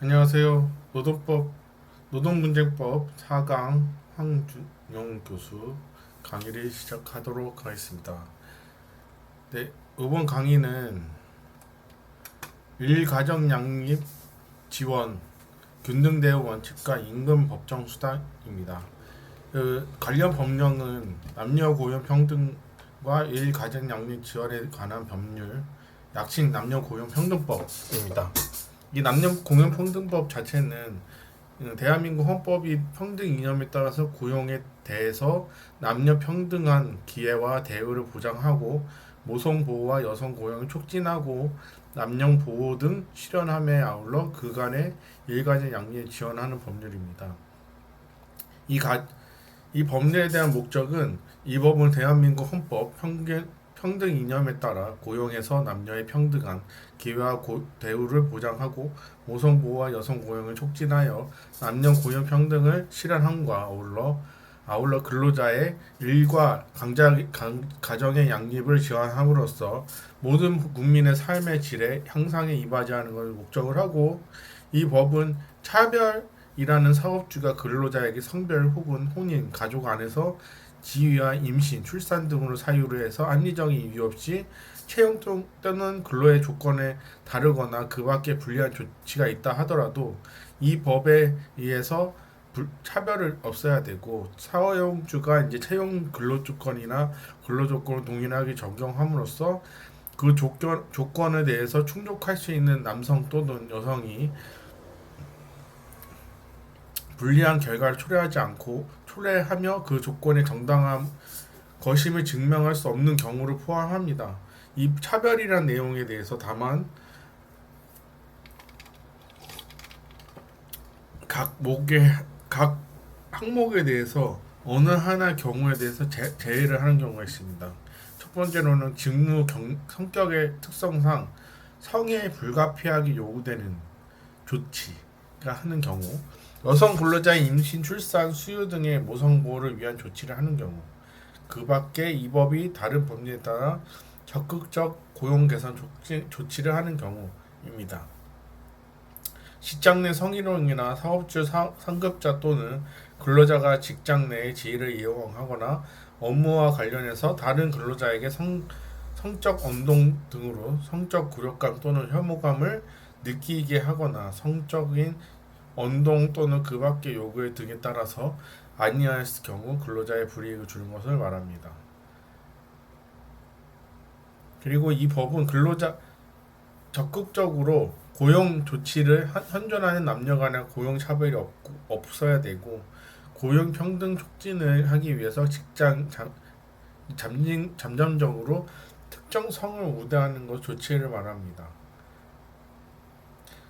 안녕하세요. 노동문제법 4강 황준용 교수 강의를 시작하도록 하겠습니다. 네, 이번 강의는 일가정 양립 지원 균등 대우 원칙과 임금 법정 수단입니다. 관련 법령은 남녀 고용 평등과 일가정 양립 지원에 관한 법률, 약식 남녀 고용 평등법입니다. 이 남녀 고용 평등법 자체는 대한민국 헌법이 평등 이념에 따라서 고용에 대해서 남녀 평등한 기회와 대우를 보장하고 모성 보호와 여성 고용을 촉진하고 남녀 보호 등 실현함에 아울러 그간의 일가정 양립을 지원하는 법률입니다. 이 법률에 대한 목적은 이 법은 대한민국 헌법 평등 이념에 따라 고용에서 남녀의 평등한 기회와 대우를 보장하고 모성 보호와 여성 고용을 촉진하여 남녀 고용 평등을 실현함과 아울러 근로자의 일과 가정의 양립을 지원함으로써 모든 국민의 삶의 질의 향상에 이바지하는 것을 목적을 하고, 이 법은 차별이라는 사업주가 근로자에게 성별 혹은 혼인, 가족 안에서 지위와 임신, 출산 등으로 사유로 해서 합리적인 이유 없이 채용 또는 근로의 조건에 다르거나 그 밖에 불리한 조치가 있다 하더라도 이 법에 의해서 차별을 없애야 되고, 사회용주가 이제 채용 근로 조건이나 근로 조건을 동일하게 적용함으로써 그 조건에 대해서 충족할 수 있는 남성 또는 여성이 불리한 결과를 초래하며 그 조건의 정당한 것임을 증명할 수 없는 경우를 포함합니다. 이 차별이란 내용에 대해서 다만 각 항목에 대해서 어느 하나 경우에 대해서 제외를 하는 경우가 있습니다. 첫 번째로는 성격의 특성상 성에 불가피하게 요구되는 조치가 하는 경우, 여성 근로자의 임신, 출산, 수유 등의 모성 보호를 위한 조치를 하는 경우, 그 밖에 이 법이 다른 법률에 따라 적극적 고용 개선 조치를 하는 경우입니다. 직장 내 성희롱이나 사업주 상급자 또는 근로자가 직장 내의 지위를 이용하거나 업무와 관련해서 다른 근로자에게 성적 언동 등으로 성적 굴욕감 또는 혐오감을 느끼게 하거나 성적인 언동 또는 그 밖의 요구 등에 따라서 아니하였을 경우 근로자의 불이익을 주는 것을 말합니다. 그리고 이 법은 근로자 적극적으로 고용 조치를 현존하는 남녀 간의 고용 차별이 없어야 되고, 고용 평등 촉진을 하기 위해서 잠정적으로 특정 성을 우대하는 것 조치를 말합니다.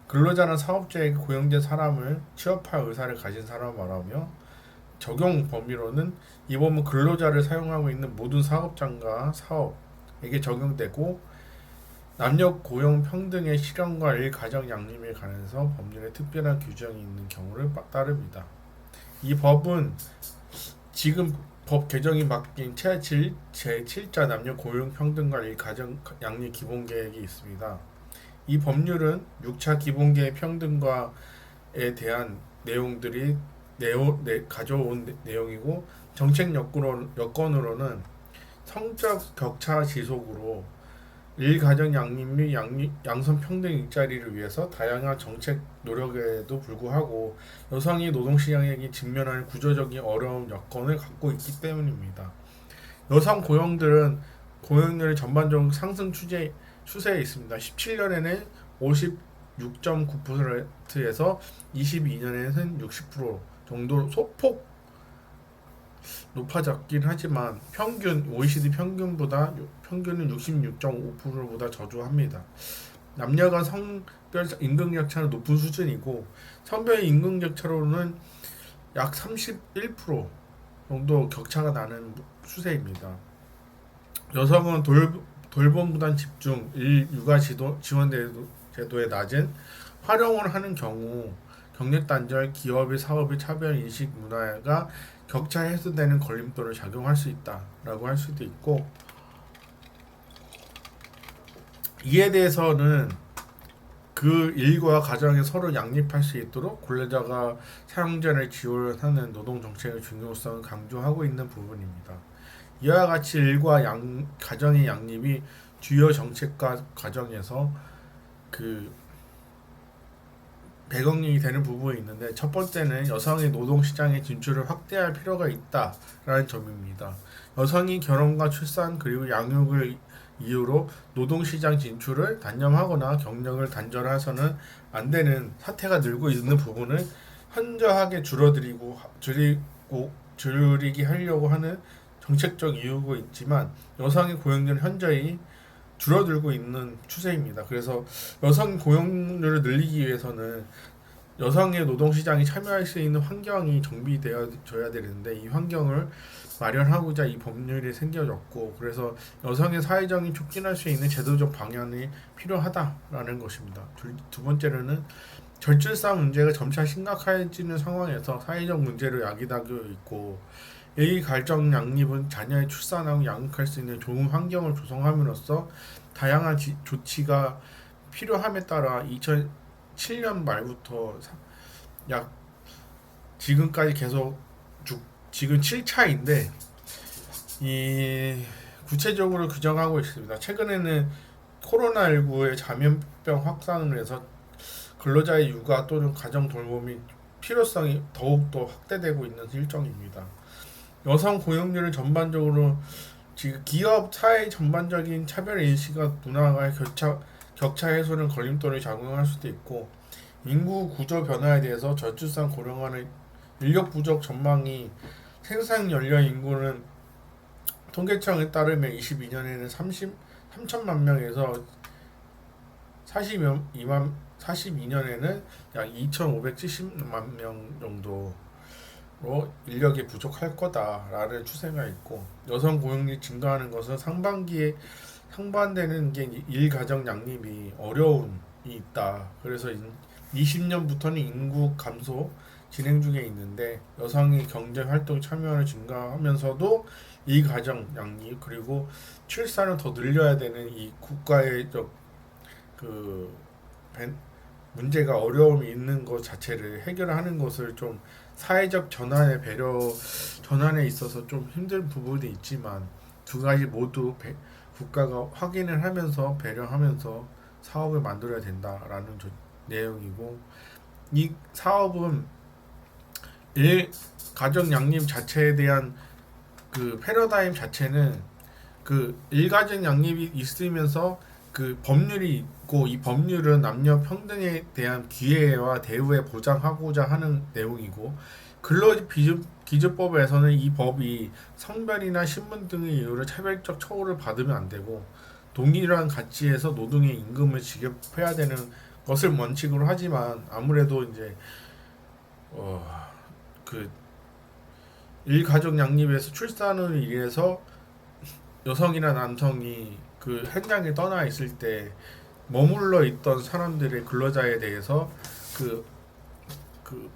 근로자는 사업자에게 고용된 사람을 취업할 의사를 가진 사람을 말하며, 적용 범위로는 이 법은 근로자를 사용하고 있는 모든 사업장과 사업에게 적용되고, 남녀 고용 평등의 실현과 일가정 양립에 관해서 법률에 특별한 규정이 있는 경우를 따릅니다. 이 법은 지금 법 개정이 바뀐 제7자 남녀 고용 평등과 일가정 양립 기본계획이 있습니다. 이 법률은 6차 기본계획 평등과에 대한 내용들이 가져온 내용이고, 정책 여건으로는 성적 격차 지속으로 일가정 양립 및 양성 평등 일자리를 위해서 다양한 정책 노력에도 불구하고 여성이 노동시장에 직면하는 구조적인 어려운 여건을 갖고 있기 때문입니다. 여성 고용들은 고용률이 전반적으로 상승 추세에 있습니다. 17년에는 56.9%에서 22년에는 60% 정도로 소폭 높아졌긴 하지만 OECD 평균은 66.5%보다 저조합니다. 남녀 간 성별 임금격차는 높은 수준이고, 성별 임금격차로는 약 31% 정도 격차가 나는 추세입니다. 여성은 돌봄보단 집중, 육아 지원 제도에 낮은 활용을 하는 경우 경력단절, 기업의 사업의 차별 인식 문화가 격차 해소되는 걸림돌을 작용할 수 있다라고 할 수도 있고, 이에 대해서는 그 일과 가정에 서로 양립할 수 있도록 근로자가 사용자를 지원하는 노동 정책의 중요성을 강조하고 있는 부분입니다. 이와 같이 일과 가정의 양립이 주요 정책과 과정에서 그 배경이 되는 부분이 있는데, 첫 번째는 여성의 노동시장의 진출을 확대할 필요가 있다라는 점입니다. 여성이 결혼과 출산 그리고 양육을 이유로 노동시장 진출을 단념하거나 경력을 단절해서는 안 되는 사태가 늘고 있는 부분을 현저하게 줄이게 하려고 하는 정책적 이유가 있지만, 여성의 고용률은 현저히 줄어들고 있는 추세입니다. 그래서 여성 고용률을 늘리기 위해서는 여성의 노동시장에 참여할 수 있는 환경이 정비되어져야 되는데, 이 환경을 마련하고자 이 법률이 생겨졌고, 그래서 여성의 사회적인 촉진할 수 있는 제도적 방향이 필요하다라는 것입니다. 두 번째로는 절출산 문제가 점차 심각해지는 상황에서 사회적 문제로 야기되고 있고, 이 가정 양립은 자녀의 출산하고 양육할 수 있는 좋은 환경을 조성함으로써 다양한 조치가 필요함에 따라 2007년 말부터 약 지금까지 계속 지금 7차인데 이 구체적으로 규정하고 있습니다. 최근에는 코로나19의 감염병 확산을 해서 근로자의 육아 또는 가정 돌봄이 필요성이 더욱더 확대되고 있는 일정입니다. 여성 고용률을 전반적으로 지금 기업 사회 전반적인 차별 인식과 문화가 격차 해소는 걸림돌을 작용할 수도 있고, 인구 구조 변화에 대해서 저출산 고령화는 인력 부족 전망이 생산 연령 인구는 통계청에 따르면 22년에는 3천만 명에서 42년에는 약 2,570만 명 정도로 인력이 부족할 거다라는 추세가 있고, 여성 고용률이 증가하는 것은 상반되는 게 일가정 양립이 어려움이 있다. 그래서 20년부터는 인구 감소 진행 중에 있는데, 여성의 경제 활동 참여를 증가하면서도 이 가정 양립 그리고 출산을 더 늘려야 되는 이 국가의 그 문제가 어려움이 있는 것 자체를 해결하는 것을 좀 사회적 전환에 있어서 좀 힘든 부분이 있지만, 두 가지 모두 국가가 확인을 하면서 배려하면서 사업을 만들어야 된다라는 내용이고, 이 사업은 가정 양립 자체에 대한 그 패러다임 자체는 그 일가정 양립이 있으면서 그 법률이 있고, 이 법률은 남녀 평등에 대한 기회와 대우에 보장하고자 하는 내용이고, 근로기준법에서는 이 법이 성별이나 신분 등의 이유로 차별적 처우를 받으면 안 되고, 동일한 가치에서 노동의 임금을 지급해야 되는 것을 원칙으로 하지만, 아무래도 이제 그 일가족 양립에서 출산을 위해서 여성이나 남성이 그 현장에 떠나 있을 때 머물러 있던 사람들의 근로자에 대해서 그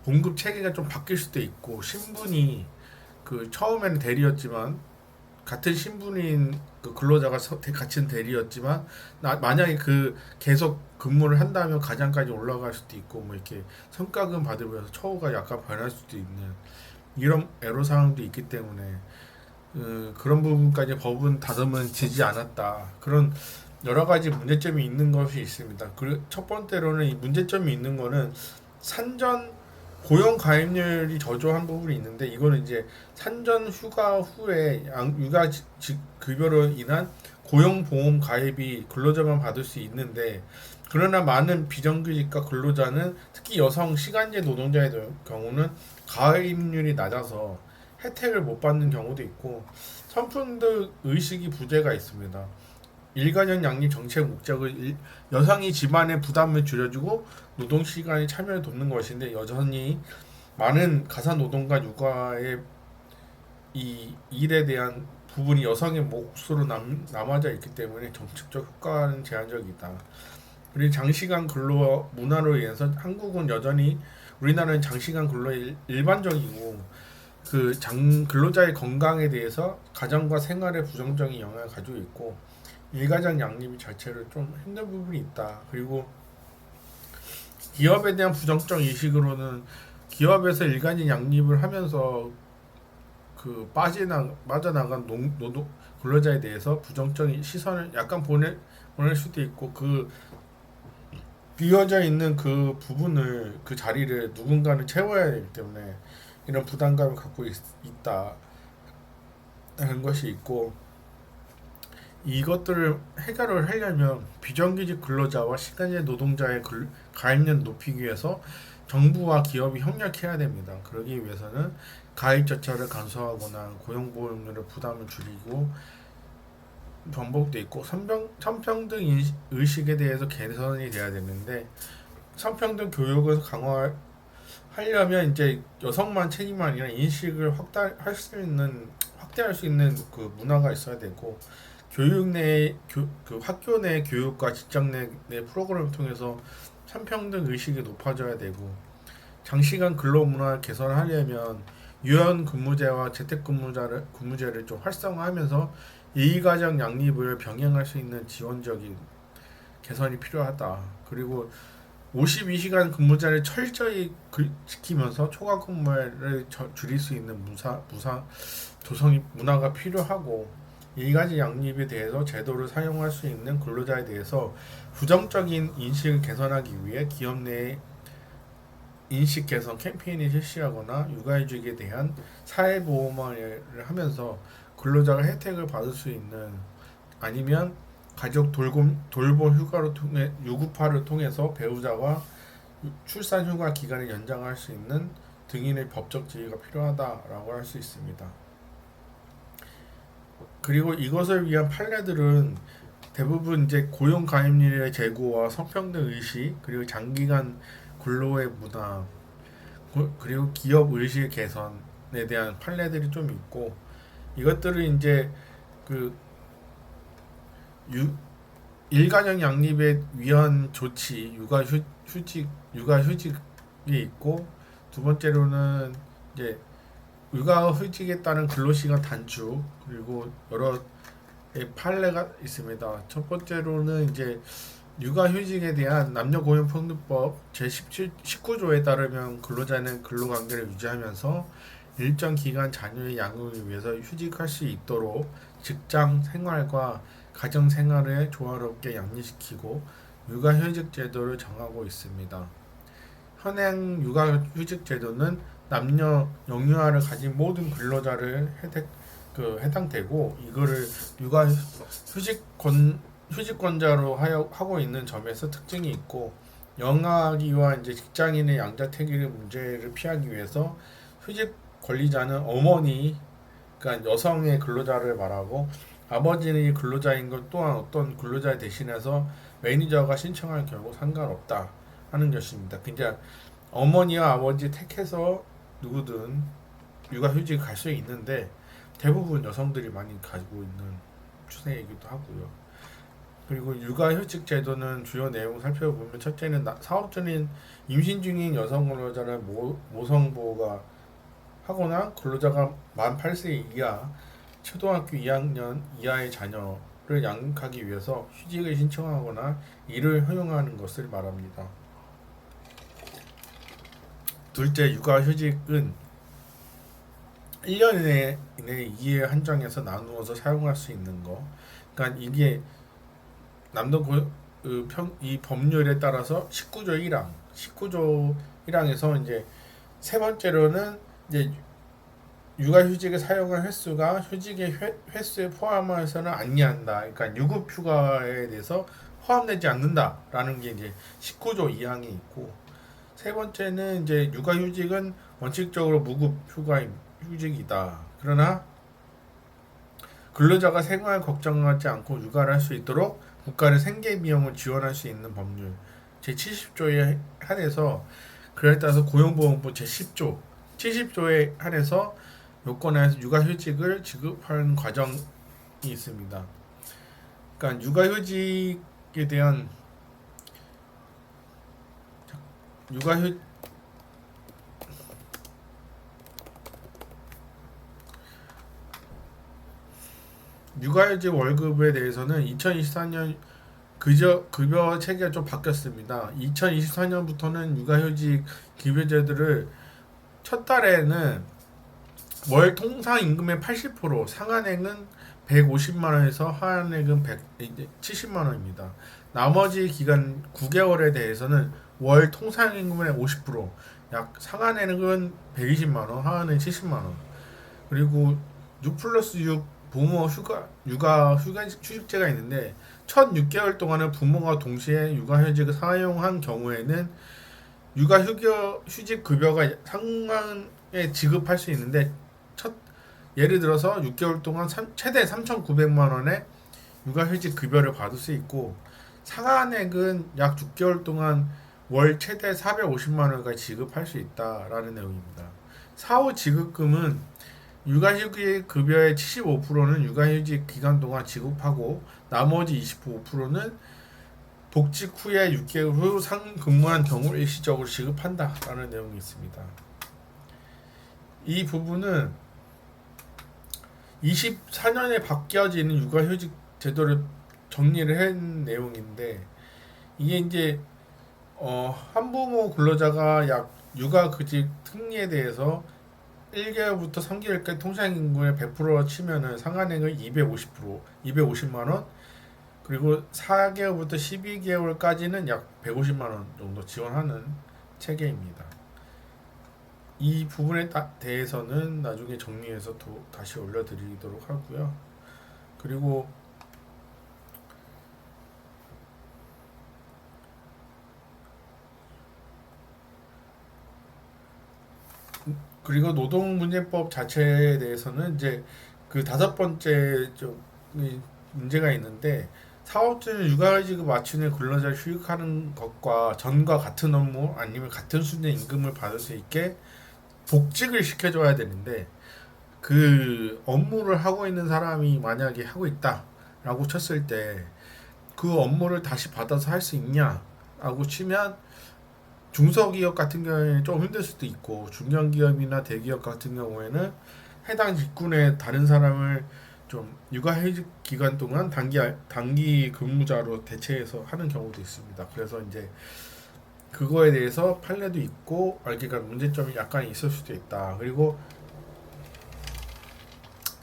봉급 체계가 좀 바뀔 수도 있고, 신분이 그 처음에는 대리였지만 같은 신분인 그 근로자가 같은 대리였지만 만약에 그 계속 근무를 한다면 가장까지 올라갈 수도 있고, 뭐 이렇게 성과금 받으면서 처우가 약간 변할 수도 있는 이런 애로사항도 있기 때문에 그런 부분까지 법은 다듬은 지지 않았다. 그런 여러 가지 문제점이 있는 것이 있습니다. 첫 번째로는 이 문제점이 있는 거는 산전 고용 가입률이 저조한 부분이 있는데, 이거는 이제 산전 휴가 후에 육아 급여로 인한 고용보험 가입이 근로자만 받을 수 있는데, 그러나 많은 비정규직과 근로자는 특히 여성 시간제 노동자의 경우는 가입률이 낮아서 혜택을 못 받는 경우도 있고, 선풍적 의식이 부재가 있습니다. 일가정 양립 정책 목적은 여성이 집안의 부담을 줄여주고 노동시간에 참여를 돕는 것인데, 여전히 많은 가사노동과 육아의 이 일에 대한 부분이 여성의 몫으로 남아져 있기 때문에 정책적 효과는 제한적이다. 그리고 장시간 근로 문화로 인해서 한국은 여전히, 우리나라는 장시간 근로 일반적이고, 근로자의 건강에 대해서 가정과 생활에 부정적인 영향을 가지고 있고, 일가정 양립이 자체를 좀 힘든 부분이 있다. 그리고 기업에 대한 부정적 인식으로는 기업에서 일간지 양립을 하면서 그 빠져나간 노동 근로자에 대해서 부정적인 시선을 약간 보낼 수도 있고 그 비어져 있는 그 부분을 그 자리를 누군가는 채워야 되기 때문에 이런 부담감을 갖고 있다는 것이 있고 이것들을 해결을 하려면 비정규직 근로자와 시간제 노동자의 가입률을 높이기 위해서 정부와 기업이 협력해야 됩니다. 그러기 위해서는 가입 절차를 간소화하거나 고용보험료의 부담을 줄이고 번복돼 있고 성평등 의식에 대해서 개선이 돼야 되는데 성평등 교육을 강화하려면 이제 여성만 책임이 아니라 인식을 확대할 수 있는 그 문화가 있어야 되고 교육 내 그 학교 내 교육과 직장 내 프로그램을 통해서 성평등 의식이 높아져야 되고 장시간 근로 문화 개선하려면 유연 근무제와 재택 근무제를 좀 활성화하면서 이가적 양립을 병행할 수 있는 지원적인 개선이 필요하다. 그리고 52시간 근무제를 철저히 지키면서 초과 근무를 줄일 수 있는 조성이 문화가 필요하고 이가지 양립에 대해서 제도를 사용할 수 있는 근로자에 대해서 부정적인 인식을 개선하기 위해 기업 내 인식 개선 캠페인을 실시하거나 육아휴직에 대한 사회보험화를 하면서 근로자가 혜택을 받을 수 있는 아니면 가족 돌봄 휴가로 통해 유급화를 통해서 배우자와 출산 휴가 기간을 연장할 수 있는 등인의 법적 지위가 필요하다라고 할 수 있습니다. 그리고 이것을 위한 판례들은 대부분 이제 고용 가입률의 제고와 성평등 의식 그리고 장기간 근로의 문화 그리고 기업 의식 개선에 대한 판례들이 좀 있고 이것들을 이제 그 일가정 양립에 위한 조치 육아휴직이 있고 두 번째로는 이제 육아휴직에 따른 근로시간 단축 그리고 여러 판례가 있습니다. 첫 번째로는 이제 육아휴직에 대한 남녀고용평등법 제19조에 따르면 근로자는 근로관계를 유지하면서 일정 기간 자녀의 양육을 위해서 휴직할 수 있도록 직장 생활과 가정 생활을 조화롭게 양립시키고 육아휴직 제도를 정하고 있습니다. 현행 육아휴직 제도는 남녀 영유아를 가진 모든 근로자를 해당되고 이거를 휴직권자로 하고 있는 점에서 특징이 있고 영아기와 이제 직장인의 양자택일의 문제를 피하기 위해서 휴직 권리자는 어머니 그러니까 여성의 근로자를 말하고 아버지는 근로자인 것 또한 어떤 근로자 대신해서 매니저가 신청할 경우 상관없다 하는 것입니다. 그냥 어머니와 아버지 택해서 누구든 육아휴직 갈 수 있는데 대부분 여성들이 많이 가지고 있는 추세이기도 하고요. 그리고 육아휴직 제도는 주요 내용을 살펴보면 첫째는 사업 중인 임신 중인 여성 근로자를 모성보호가 하거나 근로자가 만 8세 이하 초등학교 2학년 이하의 자녀를 양육하기 위해서 휴직을 신청하거나 이를 허용하는 것을 말합니다. 둘째, 육아휴직은 1년 이내 2회 한정해서 나누어서 사용할 수 있는 거. 그러니까 이게 이 법률에 따라서 19조 1항에서 이제 세 번째로는 이제 육아휴직을 사용한 횟수가 휴직의 횟수에 포함해서는 아니한다. 그러니까 유급휴가에 대해서 포함되지 않는다라는 게 이제 19조 2항이 있고 세 번째는 이제 육아휴직은 원칙적으로 무급휴직이다. 그러나 근로자가 생활 걱정하지 않고 육아를 할 수 있도록 국가는 생계 비용을 지원할 수 있는 법률 제70조에 한해서 그에 따라서 고용보험법 제10조 70조에 한해서 요건에서 육아휴직을 지급하는 과정이 있습니다. 그러니까 육아휴직에 대한 육아휴직 월급에 대해서는 2024년 급여 체계가 좀 바뀌었습니다. 2024년부터는 육아휴직 급여제도를 첫 달에는 월 통상 임금의 80%, 상한액은 150만 원에서 하한액은 70만 원입니다. 나머지 기간 9개월에 대해서는 월 통상 임금의 50%, 약 상한액은 120만 원, 하한은 70만 원. 그리고 6 플러스 6 부모 휴직제가 있는데 첫 6개월 동안은 부모가 동시에 육아휴직을 사용한 경우에는 휴직 급여가 상황에 지급할 수 있는데 예를 들어서 6개월 동안 최대 3,900만 원의 육아휴직 급여를 받을 수 있고 상한액은 약 6개월 동안 월 최대 450만 원까지 지급할 수 있다라는 내용입니다. 사후 지급금은 육아휴직 급여의 75%는 육아휴직 기간 동안 지급하고 나머지 25%는 복직 후에 6개월 후 상근무한 경우 일시적으로 지급한다라는 내용이 있습니다. 이 부분은 24년에 바뀌어지는 육아휴직 제도를 정리를 한 내용인데 이게 이제 한부모 근로자가 약 육아휴직 특례에 대해서 1개월부터 3개월까지 통상임금의 100% 치면은 상한액을 250만 원, 그리고 4개월부터 12개월까지는 약 150만 원 정도 지원하는 체계입니다. 이 부분에 대해서는 나중에 정리해서 다시 올려드리도록 하고요. 그리고 노동문제법 자체에 대해서는 이제 그 5번째 좀 문제가 있는데 사업주는 육아휴직을 맞추는 근로자를 휴직하는 것과 전과 같은 업무 아니면 같은 수준의 임금을 받을 수 있게 복직을 시켜줘야 되는데 그 업무를 하고 있는 사람이 만약에 하고 있다라고 쳤을 때 그 업무를 다시 받아서 할 수 있냐라고 치면 중소기업 같은 경우에는 좀 힘들 수도 있고 중견기업이나 대기업 같은 경우에는 해당 직군의 다른 사람을 좀 육아휴직 기간 동안 단기 근무자로 대체해서 하는 경우도 있습니다. 그래서 이제 그거에 대해서 판례도 있고 그러니까 문제점이 약간 있을 수도 있다. 그리고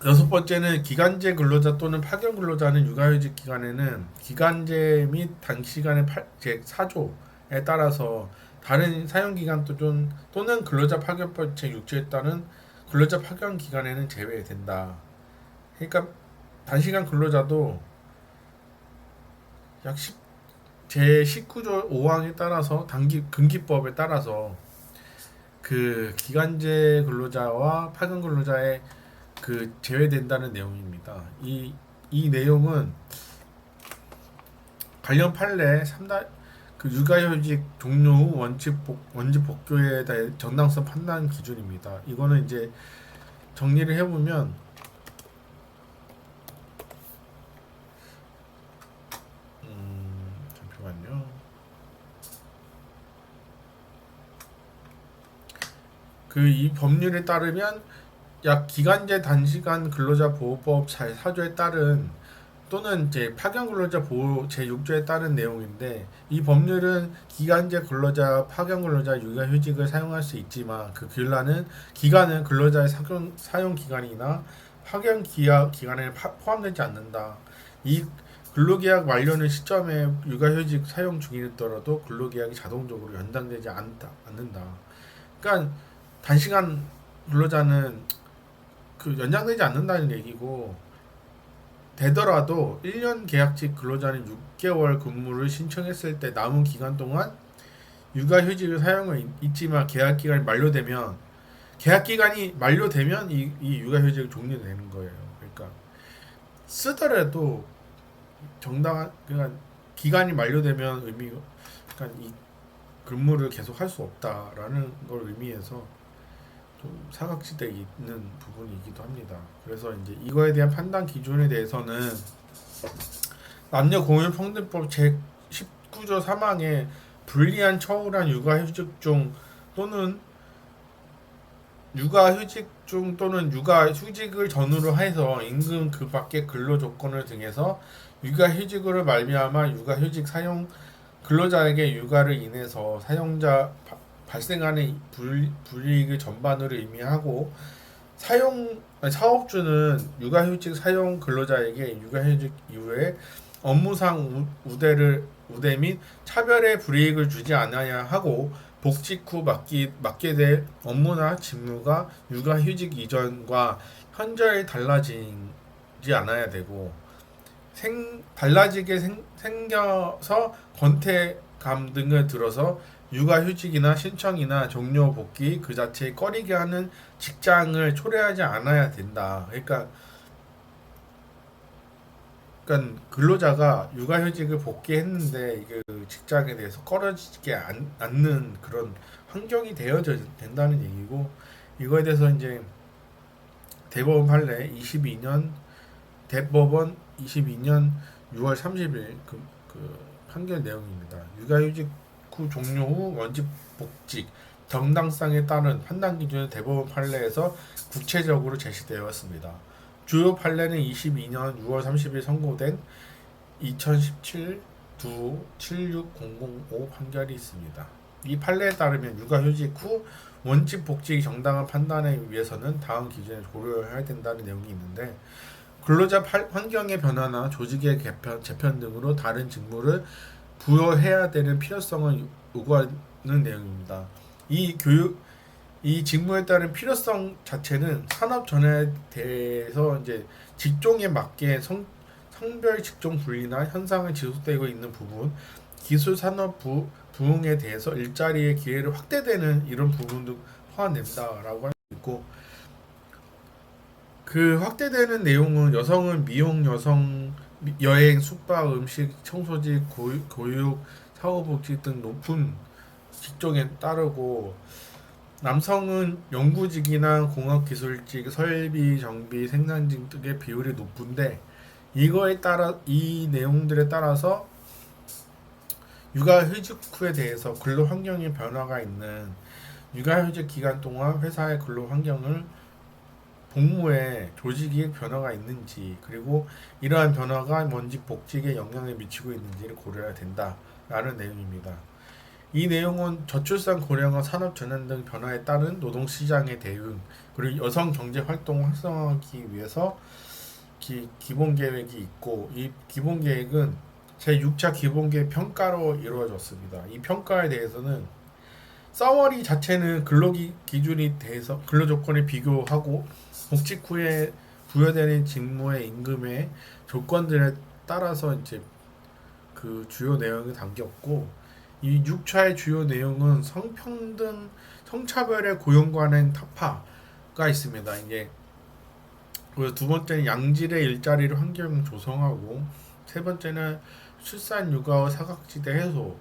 6번째는 기간제 근로자 또는 파견 근로자는 육아휴직 기간에는 기간제 및 단시간의 제4조에 따라서 다른 사용기간 또는 근로자 파견법 제6조에 따른 근로자 파견 기간에는 제외된다. 그러니까 단시간 근로자도 약 제19조 5항에 따라서 근기법에 따라서 그 기간제 근로자와 파견 근로자의 그 제외된다는 내용입니다. 이 내용은 관련 판례 3단 그 육아휴직 종료 후 원칙 복귀에 대해 정당성 판단 기준입니다. 이거는 이제 정리를 해보면 잠시만요. 이 법률에 따르면 약 기간제 단시간 근로자 보호법 제4조에 따른 또는 이제 파견 근로자 보호 제6조에 따른 내용인데 이 법률은 기간제 근로자, 파견 근로자 육아휴직을 사용할 수 있지만 그 기간은 근로자의 사용 기간이나 파견 기간에 포함되지 않는다. 이 근로계약 만료는 시점에 육아휴직 사용 중이더라도 근로계약이 자동적으로 연장되지 않는다. 그러니까 단시간 근로자는 연장되지 않는다는 얘기고 되더라도 1년 계약직 근로자는 6개월 근무를 신청했을 때 남은 기간 동안 육아휴직을 사용을 있지만 계약기간이 만료되면 이 육아휴직이 종료되는 거예요. 그러니까 쓰더라도 정당한 그러니까 기간이 만료되면 그러니까 이 근무를 계속 할 수 없다라는 걸 의미해서 좀 사각지대에 있는 부분이기도 합니다. 그래서 이제 이거에 대한 판단 기준에 대해서는 남녀공용평등법 제19조 3항에 불리한 처우란 육아휴직 중 또는 육아휴직 중 또는 육아휴직을 전후로 해서 임금 그 밖의 근로 조건을 등에서 육아휴직으로 말미암아 육아휴직 사용 근로자에게 육아를 인해서 발생하는 불이익을 전반으로 의미하고 사업주는 육아휴직 사용 근로자에게 육아휴직 이후에 업무상 우대 및 차별의 불이익을 주지 않아야 하고 복직 후 맡게 될 업무나 직무가 육아휴직 이전과 현저히 달라지지 않아야 되고 달라지게 생겨서 권태감 등을 들어서 육아휴직이나 신청이나 종료 복귀 그 자체에 꺼리게 하는 직장을 초래하지 않아야 된다. 그러니까 근로자가 육아휴직을 복귀했는데 이게 그 직장에 대해서 꺼려지지 않는 그런 환경이 되어져 된다는 얘기고 이거에 대해서 이제 대법원 판례 22년 대법원 22년 6월 30일 그 판결 내용입니다. 육아휴직 후 종료 후 원직 복직 정당성에 따른 판단 기준은 대법원 판례에서 구체적으로 제시되었습니다. 주요 판례는 22년 6월 30일 선고된 2017 두 76005 판결이 있습니다. 이 판례에 따르면 육아휴직 후 원직 복직이 정당한 판단에 위해서는 다음 기준을 고려해야 된다는 내용이 있는데 근로자 환경의 변화나 조직의 재편 등으로 다른 직무를 부여해야 되는 필요성을 요구하는 내용입니다. 이 직무에 따른 필요성 자체는 산업 전환에 대해서 이제 직종에 맞게 성별 직종 분리나 현상이 지속되고 있는 부분, 기술 산업 부흥에 대해서 일자리의 기회를 확대되는 이런 부분도 포함된다라고 할 수 있고 그 확대되는 내용은 여성은 미용, 여행, 숙박, 음식, 청소직, 교육, 사후복지 등 높은 직종에 따르고 남성은 연구직이나 공학기술직, 설비, 정비, 생산직 등의 비율이 높은데 이 내용들에 따라서 육아휴직 후에 대해서 근로 환경의 변화가 있는 육아휴직 기간 동안 회사의 근로 환경을 복무에 조직의 변화가 있는지 그리고 이러한 변화가 원직 복직에 영향을 미치고 있는지를 고려해야 된다라는 내용입니다. 이 내용은 저출산 고령화 산업 전환 등 변화에 따른 노동 시장의 대응 그리고 여성 경제 활동을 활성화하기 위해서 기본 계획이 있고 이 기본 계획은 제6차 기본 계획 평가로 이루어졌습니다. 이 평가에 대해서는 서머리 자체는 기준에 대해서 근로 조건을 비교하고 복직 후에 부여되는 직무의 임금의 조건들에 따라서 이제 그 주요 내용이 담겼고 이 6차의 주요 내용은 성평등, 성차별의 고용관행 타파가 있습니다. 이게 두 번째는 양질의 일자리를 환경 조성하고 세 번째는 출산 육아와 사각지대 해소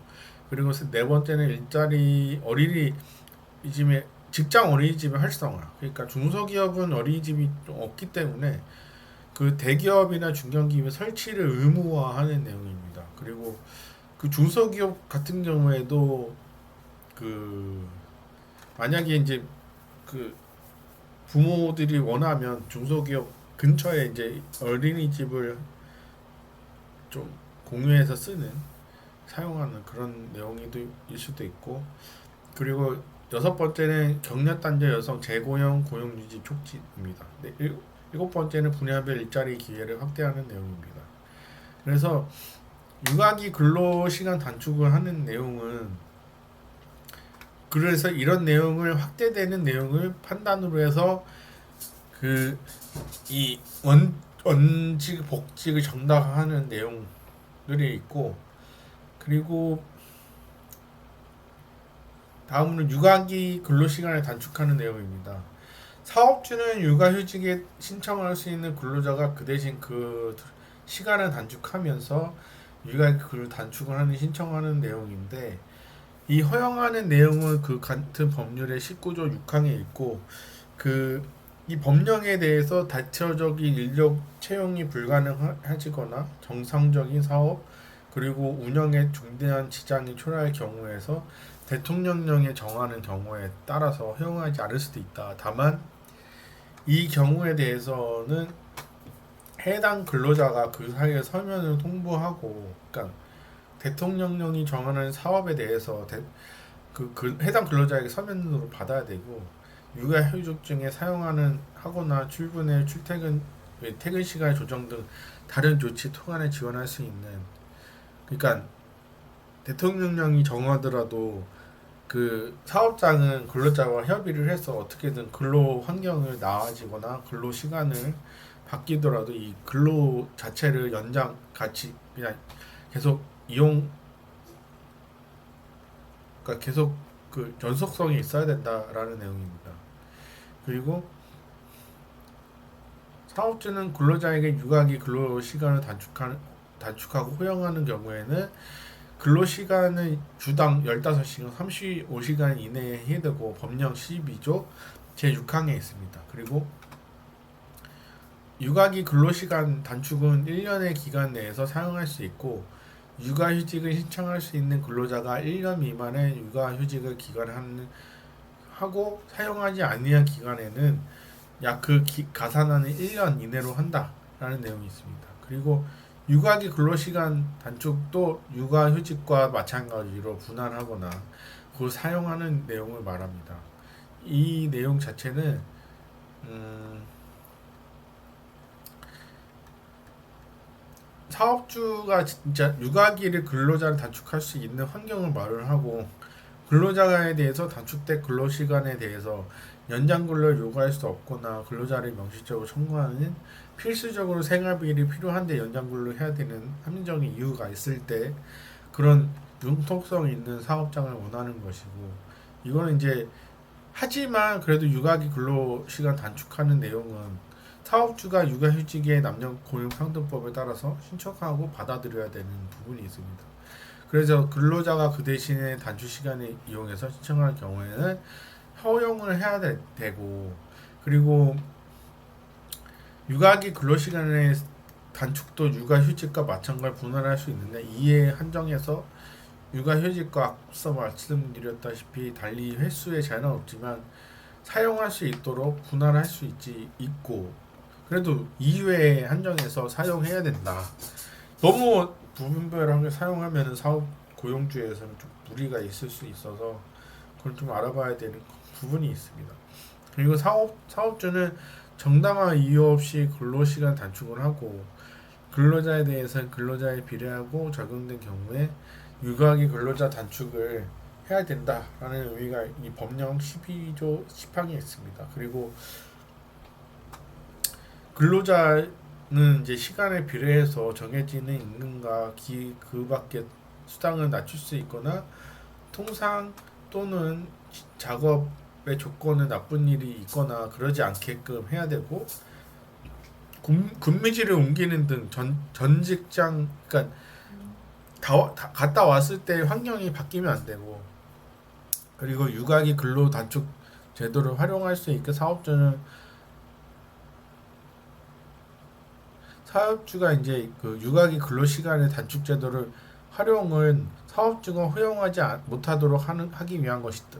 그리고 네 번째는 일자리 어린이집의 직장 어린이집의 활성화. 그러니까 중소기업은 어린이집이 좀 없기 때문에 그 대기업이나 중견기업의 설치를 의무화하는 내용입니다. 그리고 그 중소기업 같은 경우에도 그 만약에 이제 그 부모들이 원하면 중소기업 근처에 이제 어린이집을 좀 공유해서 사용하는 그런 내용이 일 수도 있고 그리고 여섯 번째는 경력단절 여성 재고용 고용유지 촉진입니다. 네, 일곱 번째는 분야별 일자리 기회를 확대하는 내용입니다. 그래서 육아기 근로시간 단축을 하는 내용은 그래서 이런 내용을 확대되는 내용을 판단으로 해서 그 이 원직 복직을 정당화하는 내용들이 있고 그리고 다음으로 육아기 근로시간을 단축하는 내용입니다. 사업주는 육아휴직에 신청할 수 있는 근로자가 그 대신 그 시간을 단축하면서 육아기 근로 단축을 하는 신청하는 내용인데 이 허용하는 내용은 그 같은 법률의 19조 6항에 있고 이 법령에 대해서 다처적인 인력 채용이 불가능하지거나 정상적인 사업 그리고 운영에 중대한 지장이 초래할 경우에서 대통령령에 정하는 경우에 따라서 허용하지 않을 수도 있다. 다만 이 경우에 대해서는 해당 근로자가 그 사이에 서면을 통보하고, 그러니까 대통령령이 정하는 사업에 대해서 그 해당 근로자에게 서면으로 받아야 되고, 육아휴직 중에 사용하는 하거나 출근에 출퇴근 퇴근 시간 조정 등 다른 조치 토간에 지원할 수 있는, 그러니까 대통령령이 정하더라도 그 사업장은 근로자와 협의를 해서 어떻게든 근로 환경을 나아지거나 근로 시간을 바뀌더라도 이 근로 자체를 연장 같이 그냥 계속 이용, 그러니까 계속 그 연속성이 있어야 된다라는 내용입니다. 그리고 사업주는 근로자에게 유가기 근로 시간을 단축하고 허용하는 경우에는 근로 시간은 주당 15시간 35시간 이내에 해야 되고 법령 12조 제6항에 있습니다. 그리고 육아기 근로시간 단축은 1년의 기간 내에서 사용할 수 있고, 육아휴직을 신청할 수 있는 근로자가 1년 미만의 육아휴직을 하고 사용하지 아니한 기간에는 약 가산하는 1년 이내로 한다라는 내용이 있습니다. 그리고 육아기 근로시간 단축도 육아휴직과 마찬가지로 분할하거나 그걸 사용하는 내용을 말합니다. 이 내용 자체는 사업주가 진짜 육아기를 근로자를 단축할 수 있는 환경을 마련하고, 근로자에 대해서 단축된 근로시간에 대해서 연장 근로를 요구할 수 없거나 근로자를 명시적으로 청구하는, 필수적으로 생활비를 필요한데 연장 근로를 해야 되는 합리적인 이유가 있을 때 그런 융통성 있는 사업장을 원하는 것이고, 이거는 이제 하지만 그래도 육아기 근로시간 단축하는 내용은 사업주가 육아휴직의 남녀고용평등법에 따라서 신청하고 받아들여야 되는 부분이 있습니다. 그래서 근로자가 그 대신에 단축 시간을 이용해서 신청할 경우에는 허용을 해야 되고, 그리고 육아기 근로시간의 단축도 육아휴직과 마찬가지로 분할할 수 있는데, 이에 한정해서 육아휴직과 앞서 말씀드렸다시피 달리 횟수에 제한은 없지만 사용할 수 있도록 분할할 수 있고, 그래도 2회에 한정해서 사용해야 된다. 너무 부분별하게 사용하면 사업 고용주에서는 좀 무리가 있을 수 있어서 그걸 좀 알아봐야 되는 부분이 있습니다. 그리고 사업주는 정당한 이유 없이 근로시간 단축을 하고, 근로자에 대해서는 근로자에 비례하고 적용된 경우에 육아기 근로자 단축을 해야 된다라는 의미가 이 법령 12조 10항에 있습니다. 그리고 근로자는 이제 시간에 비례해서 정해지는 임금과 그 밖에 수당을 낮출 수 있거나, 통상 또는 작업의 조건에 나쁜 일이 있거나 그러지 않게끔 해야 되고, 근무지를 옮기는 등 전 직장, 그러니까 갔다 왔을 때 환경이 바뀌면 안 되고, 그리고 육아기 근로 단축 제도를 활용할 수 있게 사업주가 이제 그 육아기 근로 시간의 단축 제도를 활용은 사업주가 허용하지 못하도록 하기 위한 것입니다.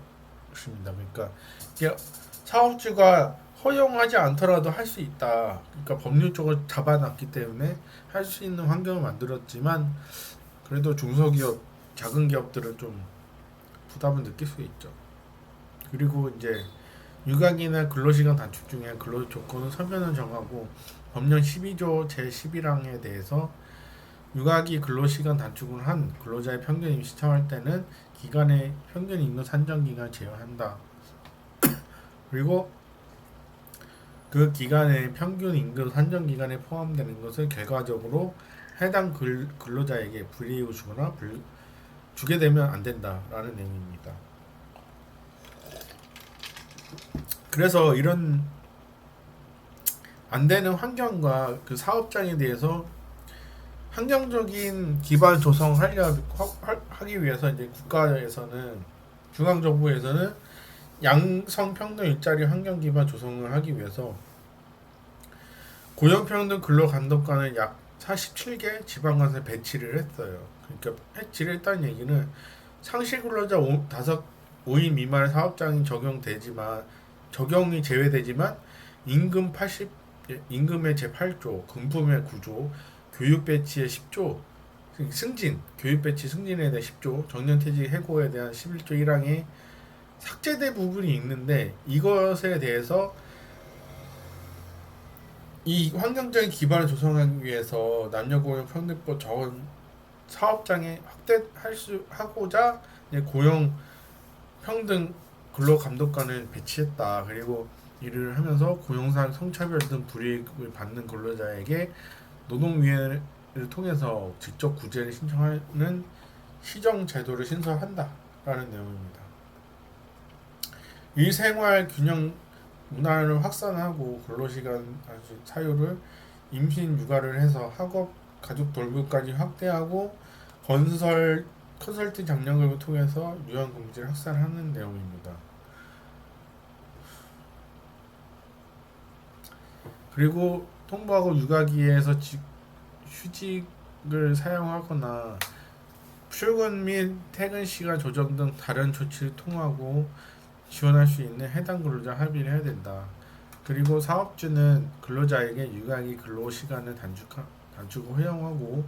그러니까 이게 사업주가 허용하지 않더라도 할 수 있다. 그러니까 법률적으로 잡아놨기 때문에 할 수 있는 환경을 만들었지만, 그래도 중소기업, 작은 기업들은 좀 부담을 느낄 수 있죠. 그리고 이제 육아기나 근로시간 단축 중에 근로 조건은 서면을 정하고, 법령 12조 제11항에 대해서 육아기 근로시간 단축을 한 근로자의 평균 임시 시청할 때는 기간의 평균 임금 산정 기간을 제외한다. 그리고 그 기간의 평균 임금 산정 기간에 포함되는 것을 결과적으로 해당 근로자에게 불이익을 주거나 주게 되면 안 된다라는 내용입니다. 그래서 이런 안 되는 환경과 그 사업장에 대해서 환경적인 기반 조성하기 위해서 이제 국가에서는, 중앙정부에서는 양성평등 일자리 환경 기반 조성을 하기 위해서 고용평등 근로감독관을 약 47개 지방관에 배치를 했어요. 그러니까 배치를 했다는 얘기는 상시 근로자 5인 미만의 사업장이 적용이 제외되지만 임금의 제8조, 금품의 9조, 교육 배치의 10조, 교육 배치 승진에 대한 10조, 정년퇴직 해고에 대한 11조 1항에 삭제된 부분이 있는데 이것에 대해서 이 환경적인 기반을 조성하기 위해서 남녀고용평등법 사업장에 하고자 고용 평등 근로감독관을 배치했다. 그리고 일을 하면서 고용상 성차별 등 불이익을 받는 근로자에게 노동위원회를 통해서 직접 구제를 신청하는 시정 제도를 신설한다라는 내용입니다. 일생활 균형 문화를 확산하고 근로시간 사유를 임신 육아를 해서 학업 가족 돌보기까지 확대하고 컨설팅 장려금을 통해서 유연공지를 확산하는 내용입니다. 그리고 통보하고 육아기에서 휴직을 사용하거나 출근 및 퇴근 시간 조정 등 다른 조치를 통하고 지원할 수 있는 해당 근로자 합의를 해야 된다. 그리고 사업주는 근로자에게 육아기 근로시간을 단축을 허용하고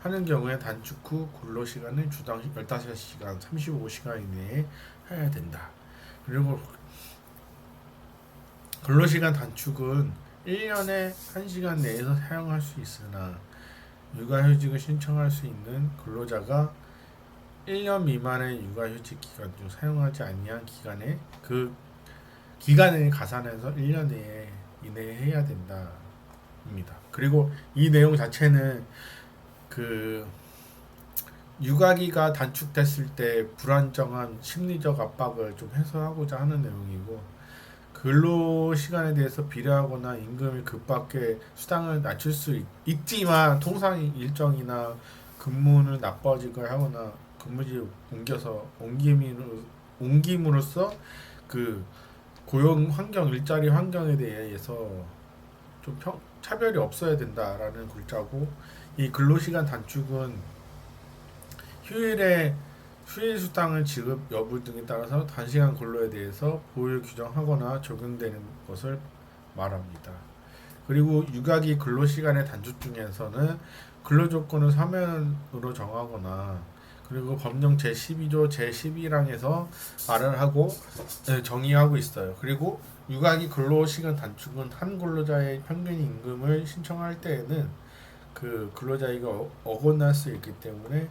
하는 경우에 단축 후 근로시간을 주당 15시간 35시간 이내에 해야 된다. 그리고 근로시간 단축은 1년에 1시간 내에서 사용할 수 있으나 육아휴직을 신청할 수 있는 근로자가 1년 미만의 육아휴직 기간 중 사용하지 아니한 기간에 그 기간을 가산해서 1년 이내에 해야 된다입니다. 그리고 이 내용 자체는 육아기가 단축됐을 때 불안정한 심리적 압박을 좀 해소하고자 하는 내용이고, 근로 시간에 대해서 비례하거나 임금이 급박해 수당을 낮출 수 있지만 통상 일정이나 근무는 나빠지거나 하거나 근무지 옮김으로써 그 고용 환경, 일자리 환경에 대해서 좀 차별이 없어야 된다라는 글자고, 이 근로시간 단축은 휴일 수당을 지급 여부 등에 따라서 단시간 근로에 대해서 보유 규정하거나 적용되는 것을 말합니다. 그리고 육아기 근로시간의 단축 중에서는 근로조건을 서면으로 정하거나 그리고 법령 제12조 제11항에서 말을 하고 정의하고 있어요. 그리고 육아기 근로시간 단축은 한 근로자의 평균 임금을 신청할 때에는 그 근로자에게 어긋날 수 있기 때문에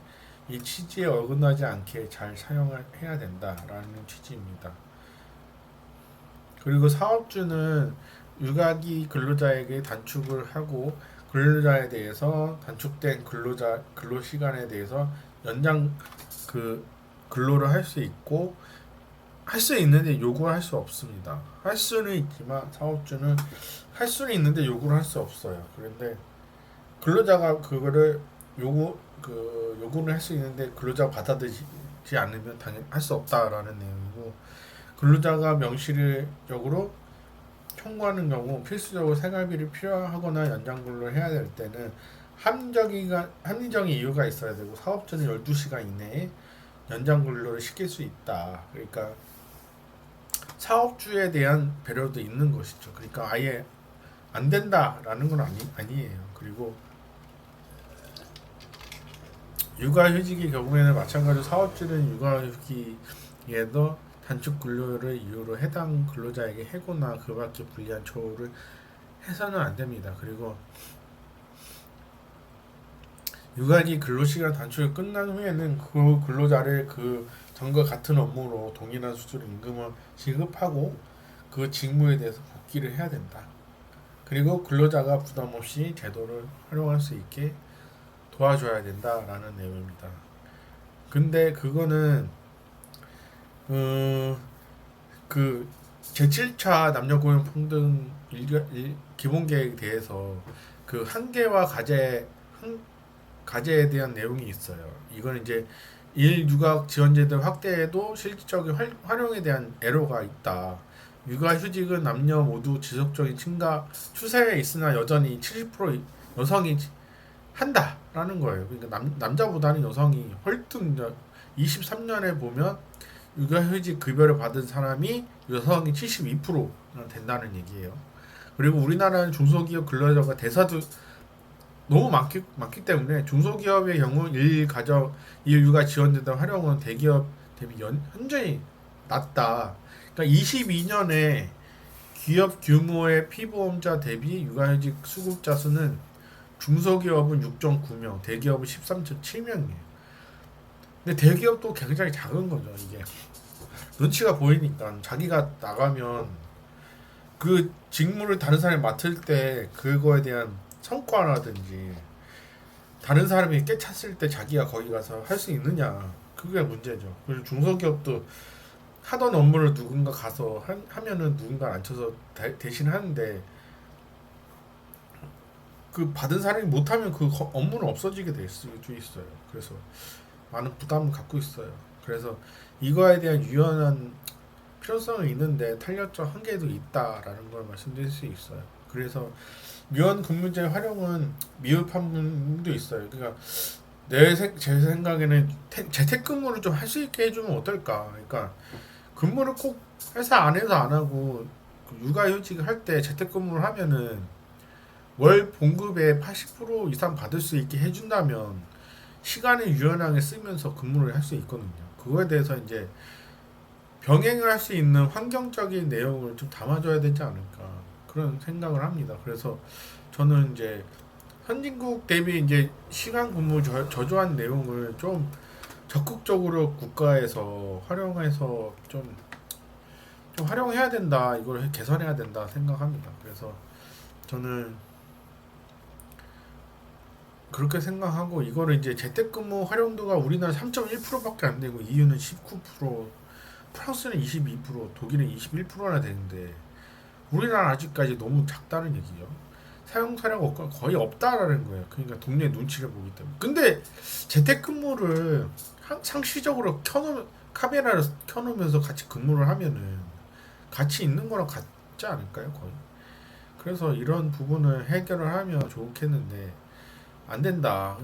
이 취지에 어긋나지 않게 잘 사용해야 된다라는 취지입니다. 그리고 사업주는 육아기 근로자에게 단축을 하고 근로자에 대해서 단축된 근로시간에 대해서 연장 근로를 할 수 있고 할 수 있는데 요구를 할 수 없습니다. 할 수는 있지만 사업주는 할 수는 있는데 요구를 할 수 없어요. 그런데 근로자가 그거를 요구를 할 수 있는데 근로자가 받아들이지 않으면 당연히 할 수 없다라는 내용이고, 근로자가 명시적으로 청구하는 경우 필수적으로 생활비를 필요하거나 연장 근로를 해야 될 때는 합리적인 이유가 있어야 되고 사업주는 12시간 이내에 연장 근로를 시킬 수 있다. 그러니까 사업주에 대한 배려도 있는 것이죠. 그러니까 아예 안 된다라는 건 아니에요. 그리고 육아휴직의 경우에는 마찬가지로 사업주는 육아휴직에도 단축 근로를 이유로 해당 근로자에게 해고나 그 밖에 불리한 처우를 해서는 안 됩니다. 그리고 육아기 근로시간 단축이 끝난 후에는 그 근로자를 그 전과 같은 업무로 동일한 수준의 임금을 지급하고 그 직무에 대해서 복귀를 해야 된다. 그리고 근로자가 부담 없이 제도를 활용할 수 있게 도와줘야 된다라는 내용입니다. 근데 그거는 그 제7차 남녀고용평등 기본계획에 대해서 그 한계와 가제에 대한 내용이 있어요. 이건 이제 일육아 지원제도 확대에도 실질적인 활용에 대한 애로가 있다. 육아휴직은 남녀 모두 지속적인 증가 추세에 있으나 여전히 70% 여성이 한다라는 거예요. 그러니까 남자보다는 여성이 23년에 보면 육아휴직 급여를 받은 사람이 여성이 72%나 된다는 얘기예요. 그리고 우리나라는 중소기업 근로자가 대사도 너무 많기 때문에 중소기업의 경우 일육아 지원된다 활용은 대기업 대비 현저히 낮다. 그러니까 22년에 기업 규모의 피보험자 대비 육아휴직 수급자 수는 중소기업은 6.9명, 대기업은 13.7명이에요. 근데 대기업도 굉장히 작은 거죠, 이게. 눈치가 보이니까 자기가 나가면 그 직무를 다른 사람이 맡을 때 그거에 대한 성과라든지 다른 사람이 깨찼을 때 자기가 거기 가서 할 수 있느냐, 그게 문제죠. 그리고 중소기업도 하던 업무를 누군가 가서 하면은 누군가 앉혀서 대신 하는데 그 받은 사람이 못하면 그 업무는 없어지게 될 수도 있어요. 그래서 많은 부담을 갖고 있어요. 그래서 이거에 대한 유연한 필요성은 있는데 탄력적 한계도 있다라는 걸 말씀드릴 수 있어요. 그래서 유연 근무제 활용은 미흡한 부분도 있어요. 그러니까 제 생각에는 재택근무를 좀 할 수 있게 해주면 어떨까. 그러니까 근무를 꼭 회사 안에서 안 하고 그 육아휴직 할 때 재택근무를 하면은 월 봉급의 80% 이상 받을 수 있게 해준다면 시간을 유연하게 쓰면서 근무를 할 수 있거든요. 그거에 대해서 이제 병행을 할 수 있는 환경적인 내용을 좀 담아줘야 되지 않을까 그런 생각을 합니다. 그래서 저는 이제 선진국 대비 이제 시간 근무 저조한 내용을 좀 적극적으로 국가에서 활용해서 좀 활용해야 된다. 이걸 개선해야 된다 생각합니다. 그래서 저는 그렇게 생각하고 이거를 이제 재택근무 활용도가 우리나라 3.1%밖에 안 되고 EU는 19%, 프랑스는 22%, 독일은 21%나 되는데 우리나라 아직까지 너무 작다는 얘기죠. 사용 사례가 거의 없다라는 거예요. 그러니까 동네 눈치를 보기 때문에. 근데 재택근무를 상시적으로 카메라를 켜놓으면서 같이 근무를 하면은 같이 있는 거랑 같지 않을까요, 거의? 그래서 이런 부분을 해결을 하면 좋겠는데 안 된다.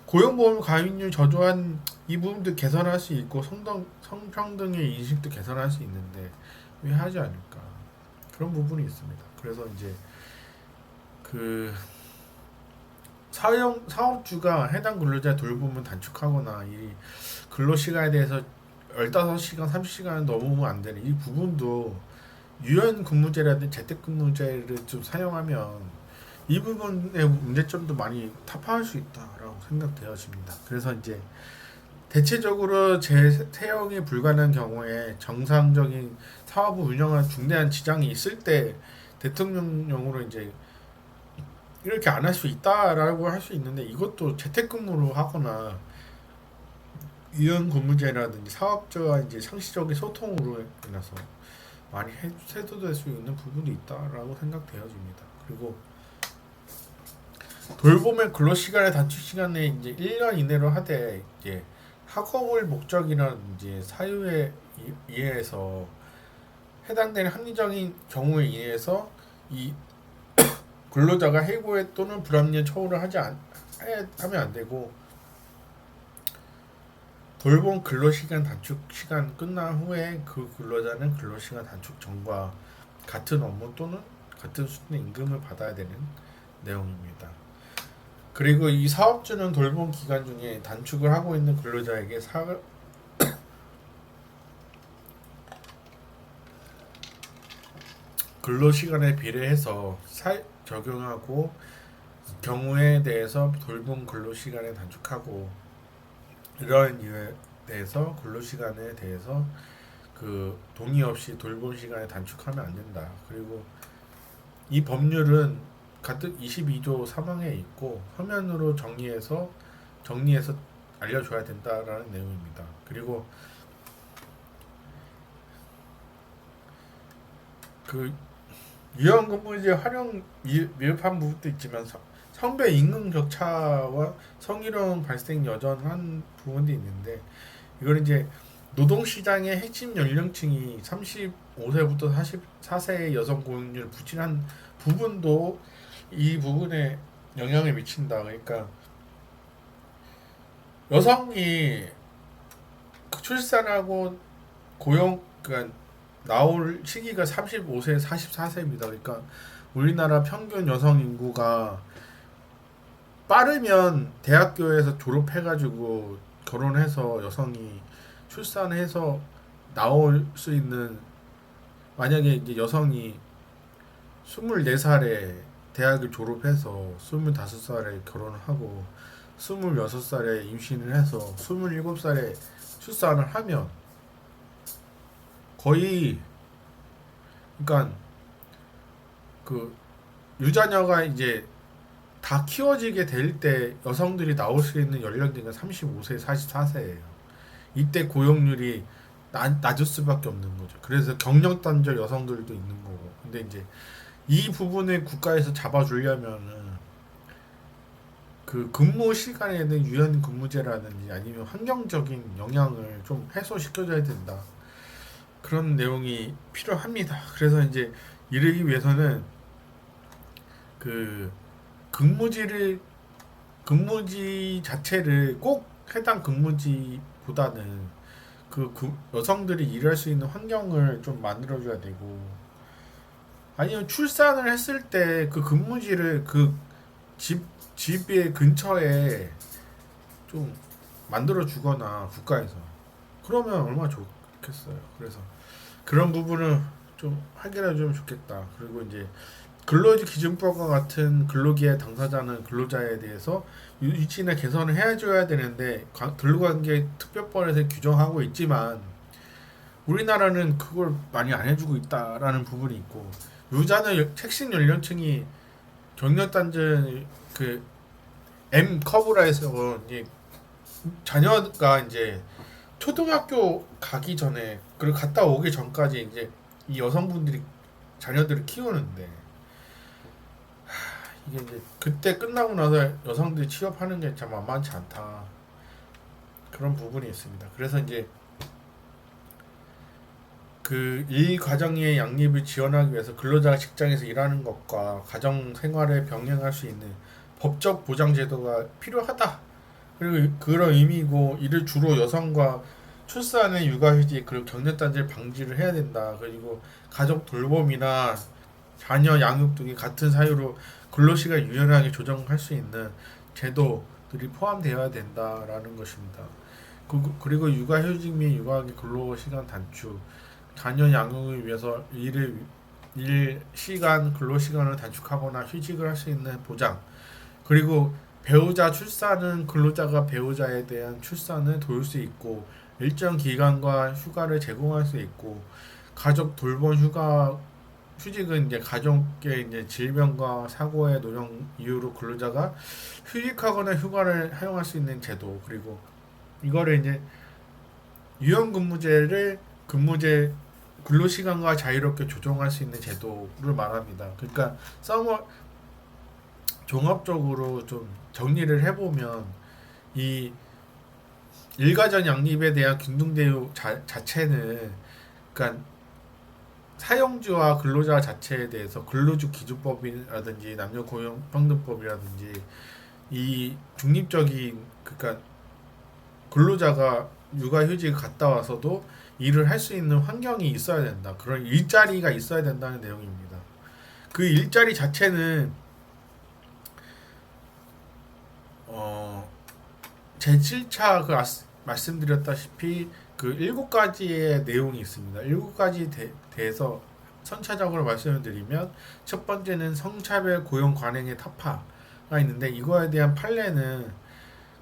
고용보험 가입률 저조한 이 부분도 개선할 수 있고 성평등의 인식도 개선할 수 있는데 왜 하지 않을까? 그런 부분이 있습니다. 그래서 이제 그 사업주가 해당 근로자 돌봄을 단축하거나 이 근로시간에 대해서 15시간, 30시간 넘으면 안 되는 이 부분도 유연 근무제라든지 재택근무제를 좀 사용하면 이 부분의 문제점도 많이 타파할 수 있다라고 생각되어집니다. 그래서 이제 대체적으로 재사용이 불가능한 경우에 정상적인 사업을 운영하는 중대한 지장이 있을 때 대통령령으로 이제 이렇게 안 할 수 있다라고 할 수 있는데 이것도 재택근무로 하거나 유연 근무제라든지 사업자와 이제 상시적인 소통으로 인해서 많이 해소될 수 있는 부분도 있다라고 생각되어집니다. 그리고 돌봄의 근로 시간의 단축 시간에 이제 1년 이내로 하되 이제 학업을 목적이라든지 사유에 의해서 해당되는 합리적인 경우에 의해서 이 근로자가 해고에 또는 불합리한 처우를 하면 안 되고 돌봄 근로시간 단축 시간 끝난 후에 그 근로자는 근로시간 단축 전과 같은 업무 또는 같은 수준의 임금을 받아야 되는 내용입니다. 그리고 이 사업주는 돌봄 기간 중에 단축을 하고 있는 근로자에게 근로시간에 비례해서 적용하고 경우에 대해서 돌봄 근로시간에 단축하고 이러한 이유에 대해서 근로시간에 대해서 그 동의 없이 돌봄 시간에 단축하면 안 된다. 그리고 이 법률은 가뜩 22조 3항에 있고 서면으로 정리해서 알려줘야 된다라는 내용입니다. 그리고 그 유연근무제 활용 미흡한 부분도 있지만 성별 임금 격차와 성희롱 발생 여전한 부분도 있는데 이걸 이제 노동시장의 핵심 연령층이 35세부터 44세의 여성 고용률을 부진한 부분도 이 부분에 영향을 미친다. 그러니까 여성이 출산하고 고용 그러니까 나올 시기가 35세, 44세입니다. 그러니까 우리나라 평균 여성 인구가 빠르면 대학교에서 졸업해가지고 결혼해서 여성이 출산해서 나올 수 있는 만약에 이제 여성이 24살에 대학을 졸업해서 25살에 결혼을 하고 26살에 임신을 해서 27살에 출산을 하면 거의 그러니까 그 유자녀가 이제 다 키워지게 될 때 여성들이 나올 수 있는 연령대가 35세, 44세예요. 이때 고용률이 낮을 수밖에 없는 거죠. 그래서 경력 단절 여성들도 있는 거고. 근데 이제 이 부분을 국가에서 잡아주려면은 그 근무 시간에는 유연 근무제라든지 아니면 환경적인 영향을 좀 해소시켜줘야 된다. 그런 내용이 필요합니다. 그래서 이제 이르기 위해서는 그 근무지 자체를 꼭 해당 근무지보다는 그 여성들이 일할 수 있는 환경을 좀 만들어줘야 되고 아니면 출산을 했을 때 그 근무지를 그 집의 근처에 좀 만들어 주거나 국가에서 그러면 얼마나 좋겠어요. 그래서 그런 부분을 좀 해결해 주면 좋겠다. 그리고 이제 근로기준법과 같은 근로기의 당사자는 근로자에 대해서 유치나 개선을 해줘야 되는데 근로관계 특별법에서 규정하고 있지만 우리나라는 그걸 많이 안 해주고 있다라는 부분이 있고 유자는 핵심 연령층이 경력단절 그 M 커브라 해서 이제 자녀가 이제 초등학교 가기 전에 그리고 갔다 오기 전까지 이제 이 여성분들이 자녀들을 키우는데 이게 이제 그때 끝나고 나서 여성들이 취업하는 게 참 만만치 않다 그런 부분이 있습니다. 그래서 이제 그 일 과정의 양립을 지원하기 위해서 근로자가 직장에서 일하는 것과 가정 생활을 병행할 수 있는 법적 보장 제도가 필요하다. 그리고 그런 의미고 이를 주로 여성과 출산의 육아휴직 그리고 경력단절 방지를 해야 된다. 그리고 가족 돌봄이나 자녀 양육 등이 같은 사유로 근로시간 유연하게 조정할 수 있는 제도들이 포함되어야 된다라는 것입니다. 그리고 육아휴직 및 육아기 근로시간 단축, 자녀 양육을 위해서 일 시간 근로시간을 단축하거나 휴직을 할 수 있는 보장, 그리고 배우자 출산은 근로자가 배우자에 대한 출산을 도울 수 있고 일정 기간과 휴가를 제공할 수 있고 가족 돌봄 휴직은 이제 가족의 이제 질병과 사고의 노령 이유로 근로자가 휴직하거나 휴가를 사용할 수 있는 제도 그리고 이거를 이제 유연근무제를 근로시간과 자유롭게 조정할 수 있는 제도를 말합니다. 그러니까 종합적으로 좀 정리를 해보면 이 일가전 양립에 대한 균등대우 자체는 그러니까 사용주와 근로자 자체에 대해서 근로주 기준법이라든지 남녀고용평등법이라든지 이 중립적인 그러니까 근로자가 육아휴직 갔다 와서도 일을 할 수 있는 환경이 있어야 된다. 그런 일자리가 있어야 된다는 내용입니다. 그 일자리 자체는 제7차 말씀드렸다시피 그 7가지의 내용이 있습니다. 7가지 대해서 선차적으로 말씀을 드리면 첫 번째는 성차별 고용 관행의 타파가 있는데 이거에 대한 판례는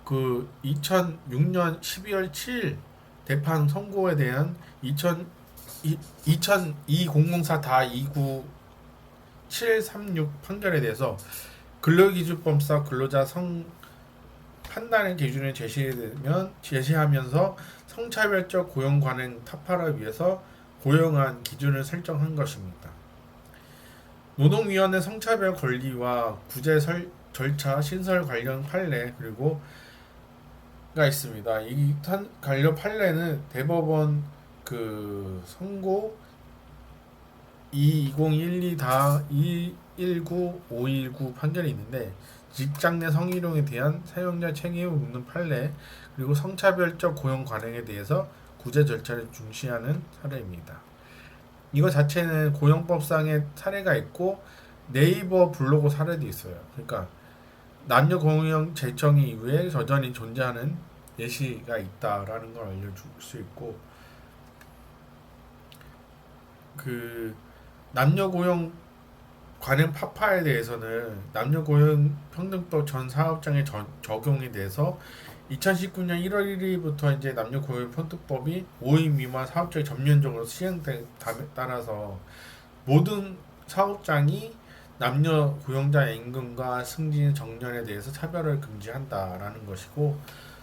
그 2006년 12월 7일 대판 선고에 대한 2004-2936 판결에 대해서 근로기준법상 근로자 성 판단의 기준을 제시하면서 성차별적 고용 관행 타파를 위해서 고용한 기준을 설정한 것입니다. 노동위원회 성차별 권리와 구제 절차 신설 관련 판례 그리고 가 있습니다. 이 관련 판례는 대법원 그 선고 2012-219519 판결이 있는데 직장 내 성희롱에 대한 사용자 책임을 묻는 판례 그리고 성차별적 고용 관행에 대해서 구제 절차를 중시하는 사례입니다. 이거 자체는 고용법상의 사례가 있고 네이버 블로그 사례도 있어요. 그러니까 남녀 공용 제청 이후에 여전히 존재하는 예시가 있다라는 걸 알려줄 수 있고, 그 남녀 고용 관행 파파에 대해서는 남녀 고용 평등법 전 사업장에 적용이 돼서 2019년 1월 1일부터 이제 남녀 고용 평등법이 5인 미만 사업장에 전면적으로 시행됨에 따라서 모든 사업장이 남녀 고용자 임금과 승진 정년에 대해서 차별을 금지한다라는 것이고,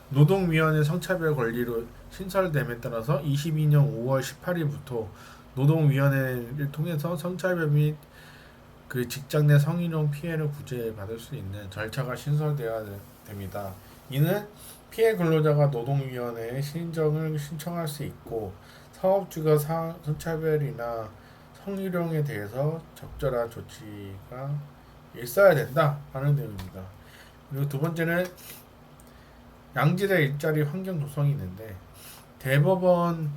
노동위원회 성차별 권리로 신설됨에 따라서 22년 5월 18일부터 노동위원회를 통해서 성차별 및 그 직장 내 성희롱 피해를 구제받을 수 있는 절차가 신설되어야 됩니다. 이는 피해 근로자가 노동위원회에 신정을 신청할 수 있고, 사업주가 성차별이나 성희롱에 대해서 적절한 조치가 있어야 된다라는 내용입니다. 그리고 두 번째는 양질의 일자리 환경 조성이 있는데, 대법원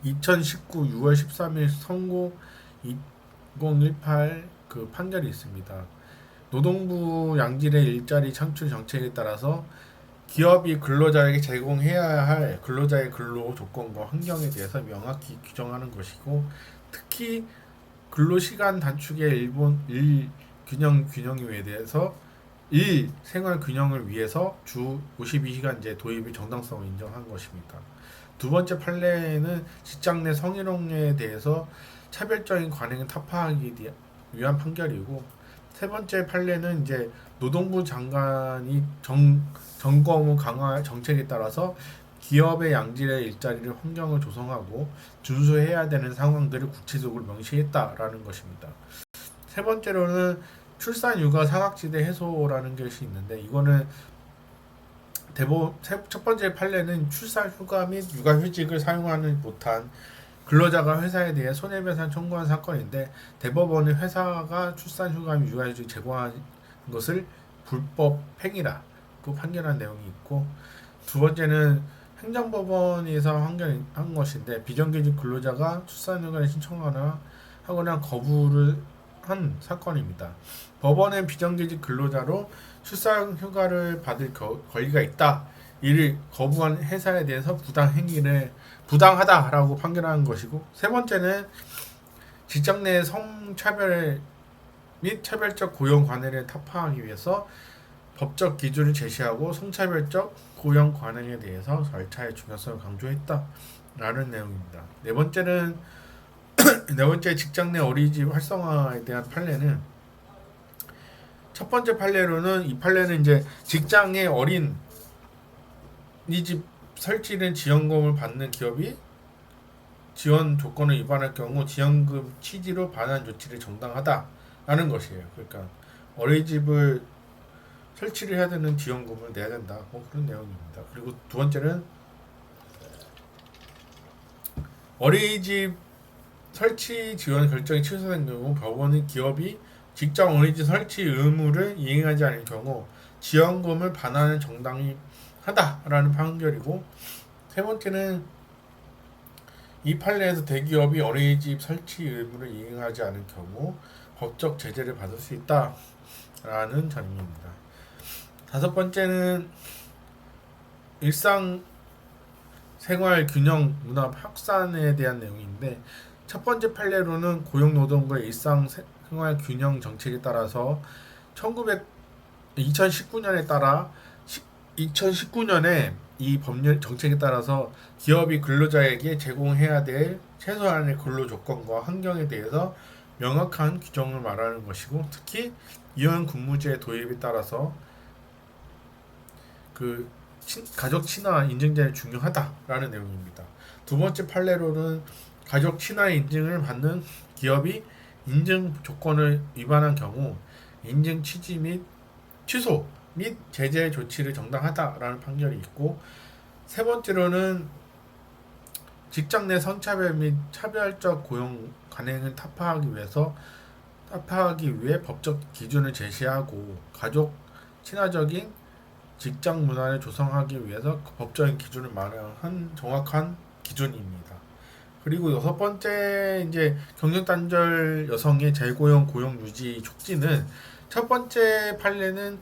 2019 6월 13일 선고 2018 그 판결이 있습니다. 노동부 양질의 일자리 창출 정책에 따라서 기업이 근로자에게 제공해야 할 근로자의 근로 조건과 환경에 대해서 명확히 규정하는 것이고, 특히 근로시간 단축의 균형에 대해서 일 생활 균형을 위해서 주 52시간제 도입의 정당성을 인정한 것입니다. 두 번째 판례는 직장 내 성희롱에 대해서 차별적인 관행을 타파하기 위한 판결이고, 세 번째 판례는 이제 노동부 장관이 정거무 강화 정책에 따라서 기업의 양질의 일자리를 환경을 조성하고 준수해야 되는 상황들을 구체적으로 명시했다라는 것입니다. 세 번째로는 출산 육아 사각지대 해소라는 것이 있는데, 이거는 첫 번째 판례는 출산 휴가 및 육아 휴직을 사용하는 못한 근로자가 회사에 대해 손해배상 청구한 사건인데, 대법원은 회사가 출산 휴가 및 육아 휴직 제공한 것을 불법 행위라고 판결한 내용이 있고, 두 번째는 행정법원에서 판결한 것인데, 비정규직 근로자가 출산 휴가를 신청하거나 거부를 한 사건입니다. 법원은 비정규직 근로자로 출산 휴가를 받을 권리가 있다. 이를 거부한 회사에 대해서 부당하다라고 판결한 것이고, 세 번째는 직장 내 성차별 및 차별적 고용 관행을 타파하기 위해서 법적 기준을 제시하고 성차별적 고용 관행에 대해서 절차의 중요성을 강조했다라는 내용입니다. 네 번째 직장 내 어린이집 활성화에 대한 판례는, 첫 번째 판례로는 이 판례는 이제 직장의 어린이집 설치는 지원금을 받는 기업이 지원 조건을 위반할 경우 지원금 취지로 반환 조치를 정당하다라는 것이에요. 그러니까 어린이집을 설치를 해야 되는 지원금을 내야 된다. 그런 내용입니다. 그리고 두 번째는 어린이집 설치 지원 결정이 취소된 경우 법원은 기업이 직장 어린이집 설치 의무를 이행하지 않을 경우 지원금을 반환하는 정당히 하다라는 판결이고, 세 번째는 이 판례에서 대기업이 어린이집 설치 의무를 이행하지 않을 경우 법적 제재를 받을 수 있다라는 점입니다. 다섯 번째는 일상 생활 균형 문화 확산에 대한 내용인데, 첫 번째 판례로는 고용노동부의 일상 생활 균형 정책에 따라서 2019년에 이 법률 정책에 따라서 기업이 근로자에게 제공해야 될 최소한의 근로 조건과 환경에 대해서 명확한 규정을 말하는 것이고, 특히 이혼 근무제 도입에 따라서 그 가족 친화 인증제를 중요하다라는 내용입니다. 두 번째 판례로는 가족 친화 인증을 받는 기업이 인증 조건을 위반한 경우 인증 취소 및 제재 조치를 정당하다라는 판결이 있고, 세 번째로는 직장 내 성차별 및 차별적 고용 관행을 타파하기 위해 법적 기준을 제시하고 가족 친화적인 직장 문화를 조성하기 위해서 그 법적인 기준을 마련한 정확한 기준입니다. 그리고 여섯 번째 이제 경력 단절 여성의 재고용 고용 유지 촉진은 첫 번째 판례는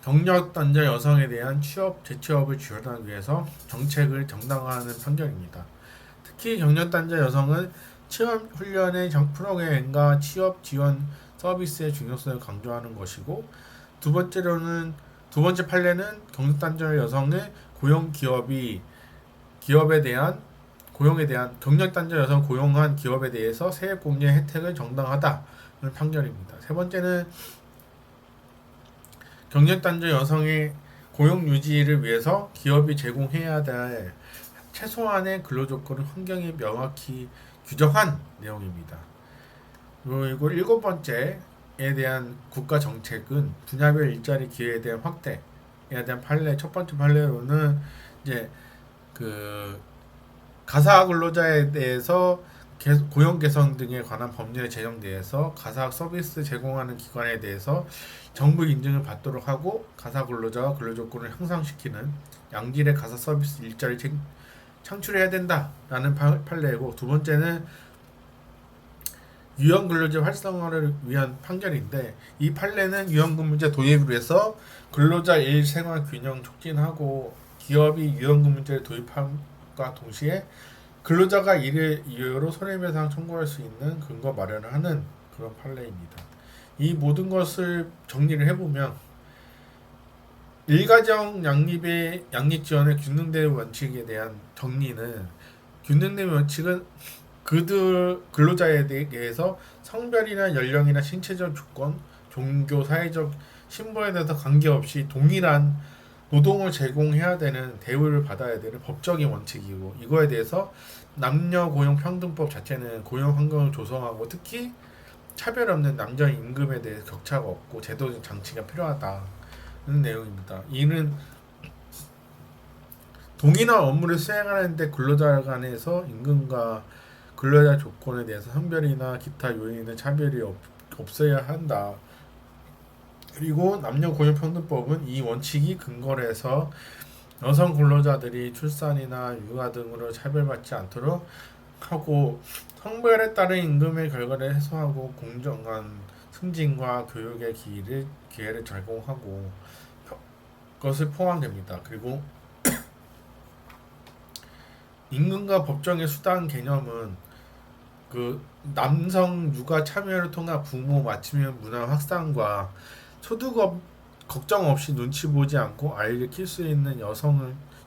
경력 단절 여성에 대한 취업 재취업을 지원하기 위해서 정책을 정당화하는 판결입니다. 특히 경력 단절 여성은 취업 훈련의 프로그램과 취업 지원 서비스의 중요성을 강조하는 것이고 두 번째 판례는 경력 단절 여성의 기업에 대한 고용에 대한 경력 단절 여성 고용한 기업에 대해서 세액 공제 혜택을 정당하다는 판결입니다. 세 번째는 경력 단절 여성의 고용 유지를 위해서 기업이 제공해야 될 최소한의 근로조건을 환경에 명확히 규정한 내용입니다. 그리고 일곱 번째에 대한 국가 정책은 분야별 일자리 기회에 대한 확대에 대한 판례. 첫 번째 판례로는 이제 그 가사학 근로자에 대해서 고용 개선 등에 관한 법률의 제정 내에서 가사학 서비스 제공하는 기관에 대해서 정부 인증을 받도록 하고 가사 근로자와 근로 조건을 향상시키는 양질의 가사 서비스 일자리 창출해야 된다라는 판례이고, 두 번째는 유연 근로제 활성화를 위한 판결인데, 이 판례는 유연 근무제 도입을 위해서 근로자 일 생활 균형 촉진하고 기업이 유연 근무제를 도입함과 동시에 근로자가 이를 이유로 손해배상 청구할 수 있는 근거 마련을 하는 그런 판례입니다. 이 모든 것을 정리를 해보면 일가정 양립의 양립 지원의 균등된 원칙에 대한 정리는, 균등된 원칙은 그들 근로자에 대해서 성별이나 연령이나 신체적 조건, 종교, 사회적 신분에 대해서 관계없이 동일한 노동을 제공해야 되는, 대우를 받아야 되는 법적인 원칙이고, 이거에 대해서 남녀 고용 평등법 자체는 고용 환경을 조성하고 특히 차별 없는 남녀 임금에 대해 격차가 없고 제도적 장치가 필요하다는 내용입니다. 이는 동일한 업무를 수행하는데 근로자 간에서 임금과 근로자 조건에 대해서 성별이나 기타 요인의 차별이 없어야 한다. 그리고 남녀 고용 평등법은 이 원칙이 근거로 해서 여성 근로자들이 출산이나 육아 등으로 차별받지 않도록 하고, 성별에 따른 임금의 결과를 해소하고 공정한 승진과 교육의 기회를 제공하고 것을 포함됩니다. 그리고 임금과 법정의 수당 개념은 그 남성 육아 참여를 통한 부모 맞춤형 문화 확산과 소득 걱정 없이 눈치 보지 않고 아이를 키울 수 있는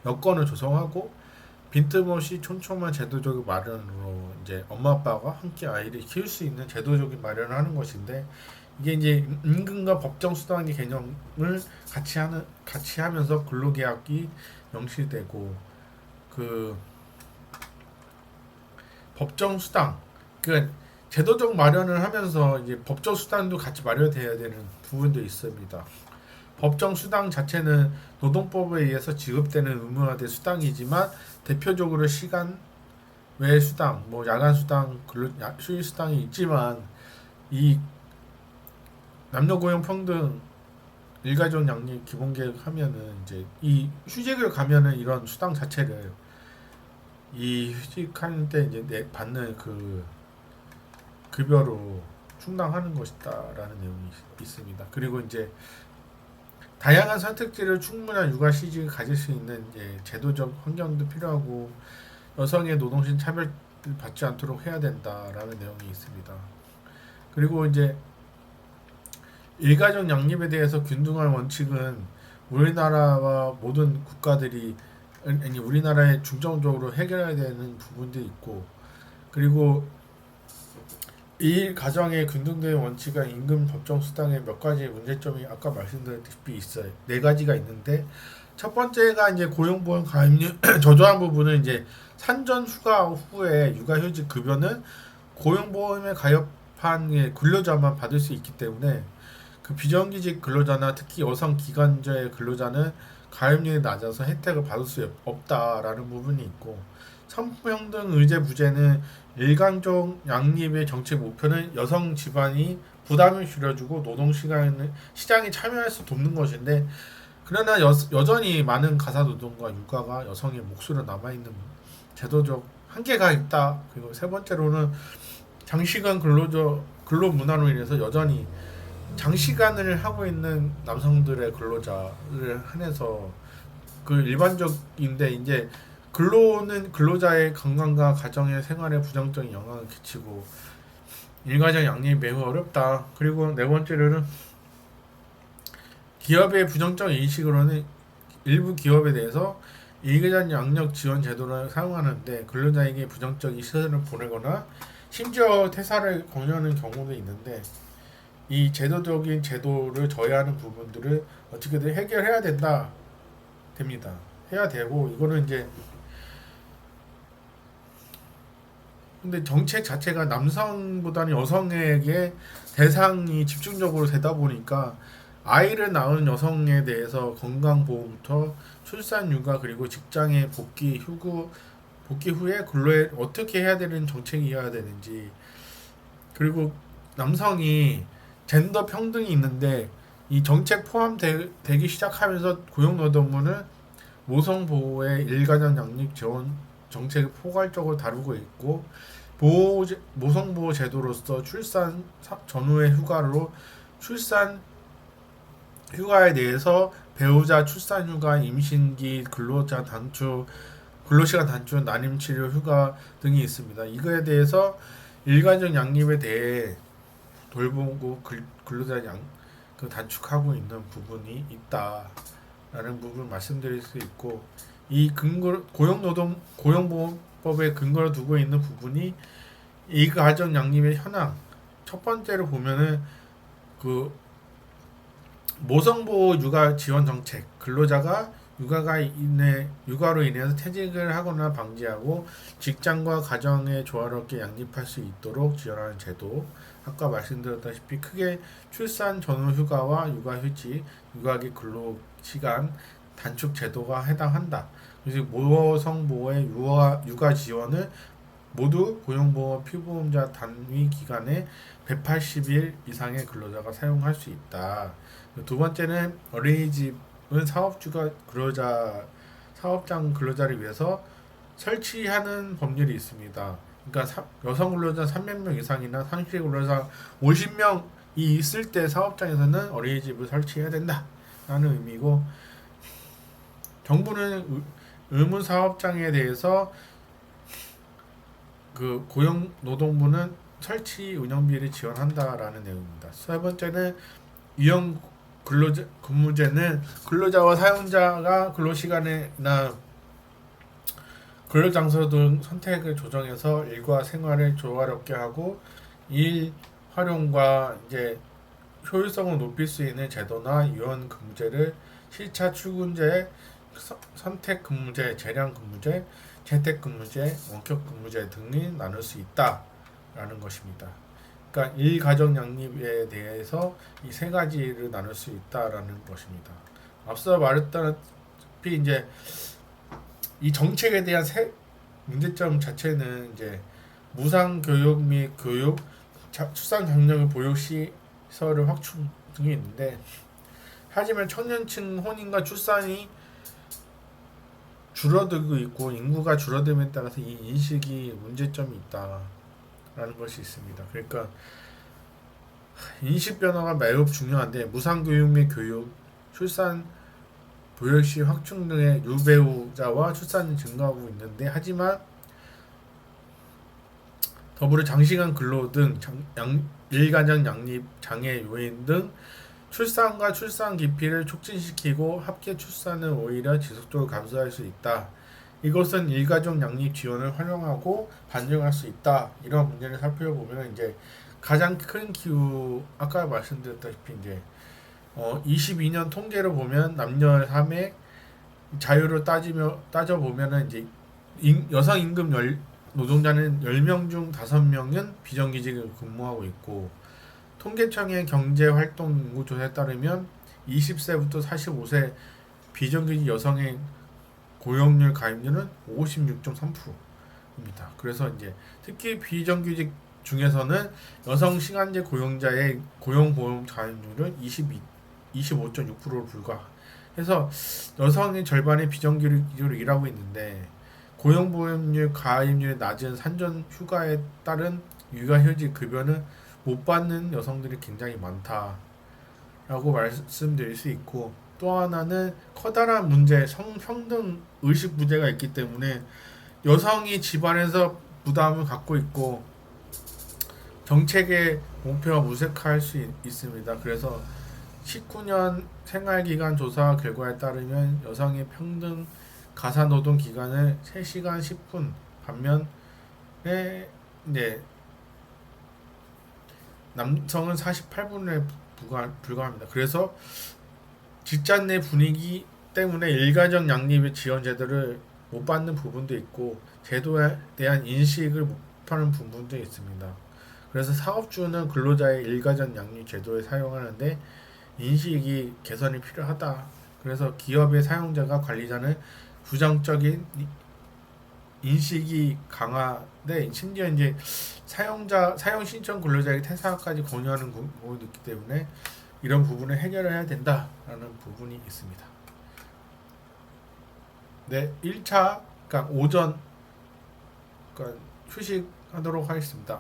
여건을 조성하고, 빈틈없이 촘촘한 제도적인 마련으로 이제 엄마 아빠가 함께 아이를 키울 수 있는 제도적인 마련을 하는 것인데, 이게 이제 임금과 법정 수당의 개념을 같이 하면서 근로계약이 명시되고, 그 법정 수당, 그 제도적 마련을 하면서 이제 법적 수단도 같이 마련돼야 되는 부분도 있습니다. 법정 수당 자체는 노동법에 의해서 지급되는 의무화된 수당이지만, 대표적으로 시간 외 수당, 뭐 야간 수당, 휴일 수당이 있지만, 이 남녀 고용 평등 일가족 양립 기본 계획 하면은 이제 이 휴직을 가면은 이런 수당 자체를 이 휴직할 때 이제 받는 그 급여로 충당하는 것이다라는 내용이 있습니다. 그리고 이제 다양한 선택지를 충분한 육아 시즌을 가질 수 있는 이제 제도적 환경도 필요하고, 여성의 노동신 차별을 받지 않도록 해야 된다라는 내용이 있습니다. 그리고 이제 일가족 양립에 대해서 균등한 원칙은 우리나라와 모든 국가들이, 아니 우리나라에 중점적으로 해결해야 되는 부분도 있고, 그리고 이 가정의 균등된 원칙과 임금 법정 수당의 몇 가지 문제점이 아까 말씀드렸다시피 있어요. 네 가지가 있는데, 첫 번째가 이제 고용보험 가입률 저조한 부분은 이제 산전 휴가 후에 육아휴직 급여는 고용보험에 가입한 근로자만 받을 수 있기 때문에, 그 비정규직 근로자나 특히 여성 기간제 근로자는 가입률이 낮아서 혜택을 받을 수 없다라는 부분이 있고, 성평등 의제 부재는 일가족 양립의 정책 목표는 여성 집안이 부담을 줄여주고 노동시간을 시장에 참여할 수 돕는 것인데, 그러나 여전히 많은 가사 노동과 육아가 여성의 몫으로 남아있는 제도적 한계가 있다. 그리고 세 번째로는 장시간 근로 문화로 인해서 여전히 장시간을 하고 있는 남성들의 근로자를 한해서 그 일반적인데, 이제 근로는 근로자의 건강과 가정의 생활에 부정적인 영향을 끼치고 일가정 양립이 매우 어렵다. 그리고 네 번째로는 기업의 부정적 인식으로는 일부 기업에 대해서 일가정 양력 지원 제도를 사용하는데 근로자에게 부정적인 시선을 보내거나 심지어 퇴사를 권유하는 경우도 있는데, 이 제도적인 제도를 저해하는 부분들을 어떻게든 해결해야 됩니다. 해야 되고, 이거는 이제 근데 정책 자체가 남성보다는 여성에게 대상이 집중적으로 되다 보니까 아이를 낳은 여성에 대해서 건강보호부터 출산 육아 그리고 직장에 복귀 후에 근로에 어떻게 해야 되는 정책이어야 되는지, 그리고 남성이 젠더 평등이 있는데 이 정책 포함되기 시작하면서 고용노동부는 모성보호의 일가정 양립 지원 정책을 포괄적으로 다루고 있고, 모성보호 제도로서 출산 전후의 휴가로 출산 휴가에 대해서 배우자 출산 휴가, 임신기 근로시간 단축, 난임 치료 휴가 등이 있습니다. 이거에 대해서 일가정 양립에 대해 돌보고 근로자 단축하고 있는 부분이 있다라는 부분을 말씀드릴 수 있고, 이 고용보호법의 근거로 두고 있는 부분이 이 가정 양립의 현황. 첫 번째로 보면은 그 모성보호 육아 지원 정책, 근로자가 육아로 인해서 퇴직을 하거나 방지하고 직장과 가정에 조화롭게 양립할 수 있도록 지원하는 제도. 아까 말씀드렸다시피 크게 출산 전후 휴가와 육아휴직, 육아기 근로시간 단축 제도가 해당한다. 그래서 모성보호의 육아 지원을 모두 고용보험 피보험자 단위 기간에 180일 이상의 근로자가 사용할 수 있다. 두 번째는 어린이집은 사업장 근로자를 위해서 설치하는 법률이 있습니다. 그러니까 여성 근로자 300명 이상이나 상시 근로자 50명이 있을 때 사업장에서는 어린이집을 설치해야 된다라는 의미고, 정부는 의무 사업장에 대해서 그 고용노동부는 설치 운영비를 지원한다라는 내용입니다. 세 번째는 유형 근무제는 근로자와 사용자가 근로시간이나 근로장소 등 선택을 조정해서 일과 생활을 조화롭게 하고 일 활용과 이제 효율성을 높일 수 있는 제도나 유연 근무제를 실차 출근제, 선택 근무제, 재량 근무제, 재택 근무제, 원격 근무제 등이 나눌 수 있다라는 것입니다. 그러니까 일가정 양립에 대해서 이 세 가지를 나눌 수 있다라는 것입니다. 앞서 말했다시피 이제 이 정책에 대한 문제점 자체는 이제 무상 교육 및 출산 경력 보육 시설을 확충 등이 있는데, 하지만 청년층 혼인과 출산이 줄어들고 있고 인구가 줄어듦에 따라서 이 인식이 문제점이 있다라는 것이 있습니다. 그러니까 인식 변화가 매우 중요한데, 무상교육 및 출산 보육시 확충 등의 유배우자와 출산이 증가하고 있는데, 하지만 더불어 장시간 근로 등 일가정 양립 장애 요인 등 출산과 출산 기피를 촉진시키고 합계 출산은 오히려 지속적으로 감소할 수 있다. 이것은 일가족 양립 지원을 활용하고 반영할 수 있다. 이런 문제를 살펴보면 이제 가장 큰 기후, 아까 말씀드렸다시피 이제 22년 통계로 보면 남녀 3의 자유를 따져보면은 이제 여성 임금 노동자는 10명 중 5명은 비정규직을 근무하고 있고, 통계청의 경제활동연구조사에 따르면 20세부터 45세 비정규직 여성의 고용률 가입률은 56.3%입니다. 그래서 이제 특히 비정규직 중에서는 여성 시간제 고용자의 고용보험 가입률은 25.6%로 불과해서 여성의 절반이 비정규직으로 일하고 있는데 고용보험료 가입률이 낮은 산전 휴가에 따른 육아휴직 급여는 못 받는 여성들이 굉장히 많다라고 말씀드릴 수 있고 또 하나는 커다란 문제 성평등 의식 부재가 있기 때문에 여성이 집안에서 부담을 갖고 있고 정책의 목표가 무색할 수 있습니다. 그래서 19년 생활기간 조사 결과에 따르면 여성의 평등 가사노동 기간은 3시간 10분 반면에 네, 남성은 48분에 불과합니다. 그래서 직장 내 분위기 때문에 일가정 양립의 지원 제도를 못 받는 부분도 있고 제도에 대한 인식을 못하는 부분도 있습니다. 그래서 사업주는 근로자의 일가정 양립 제도를 사용하는데 인식이 개선이 필요하다. 그래서 기업의 사용자가 관리자는 부정적인 인식이 강화돼 심지어 이제 사용 신청 근로자에게 퇴사까지 권유하는 부분도 있기 때문에 이런 부분을 해결을 해야 된다라는 부분이 있습니다. 네, 1차 그러니까 오전 그러니까 휴식하도록 하겠습니다.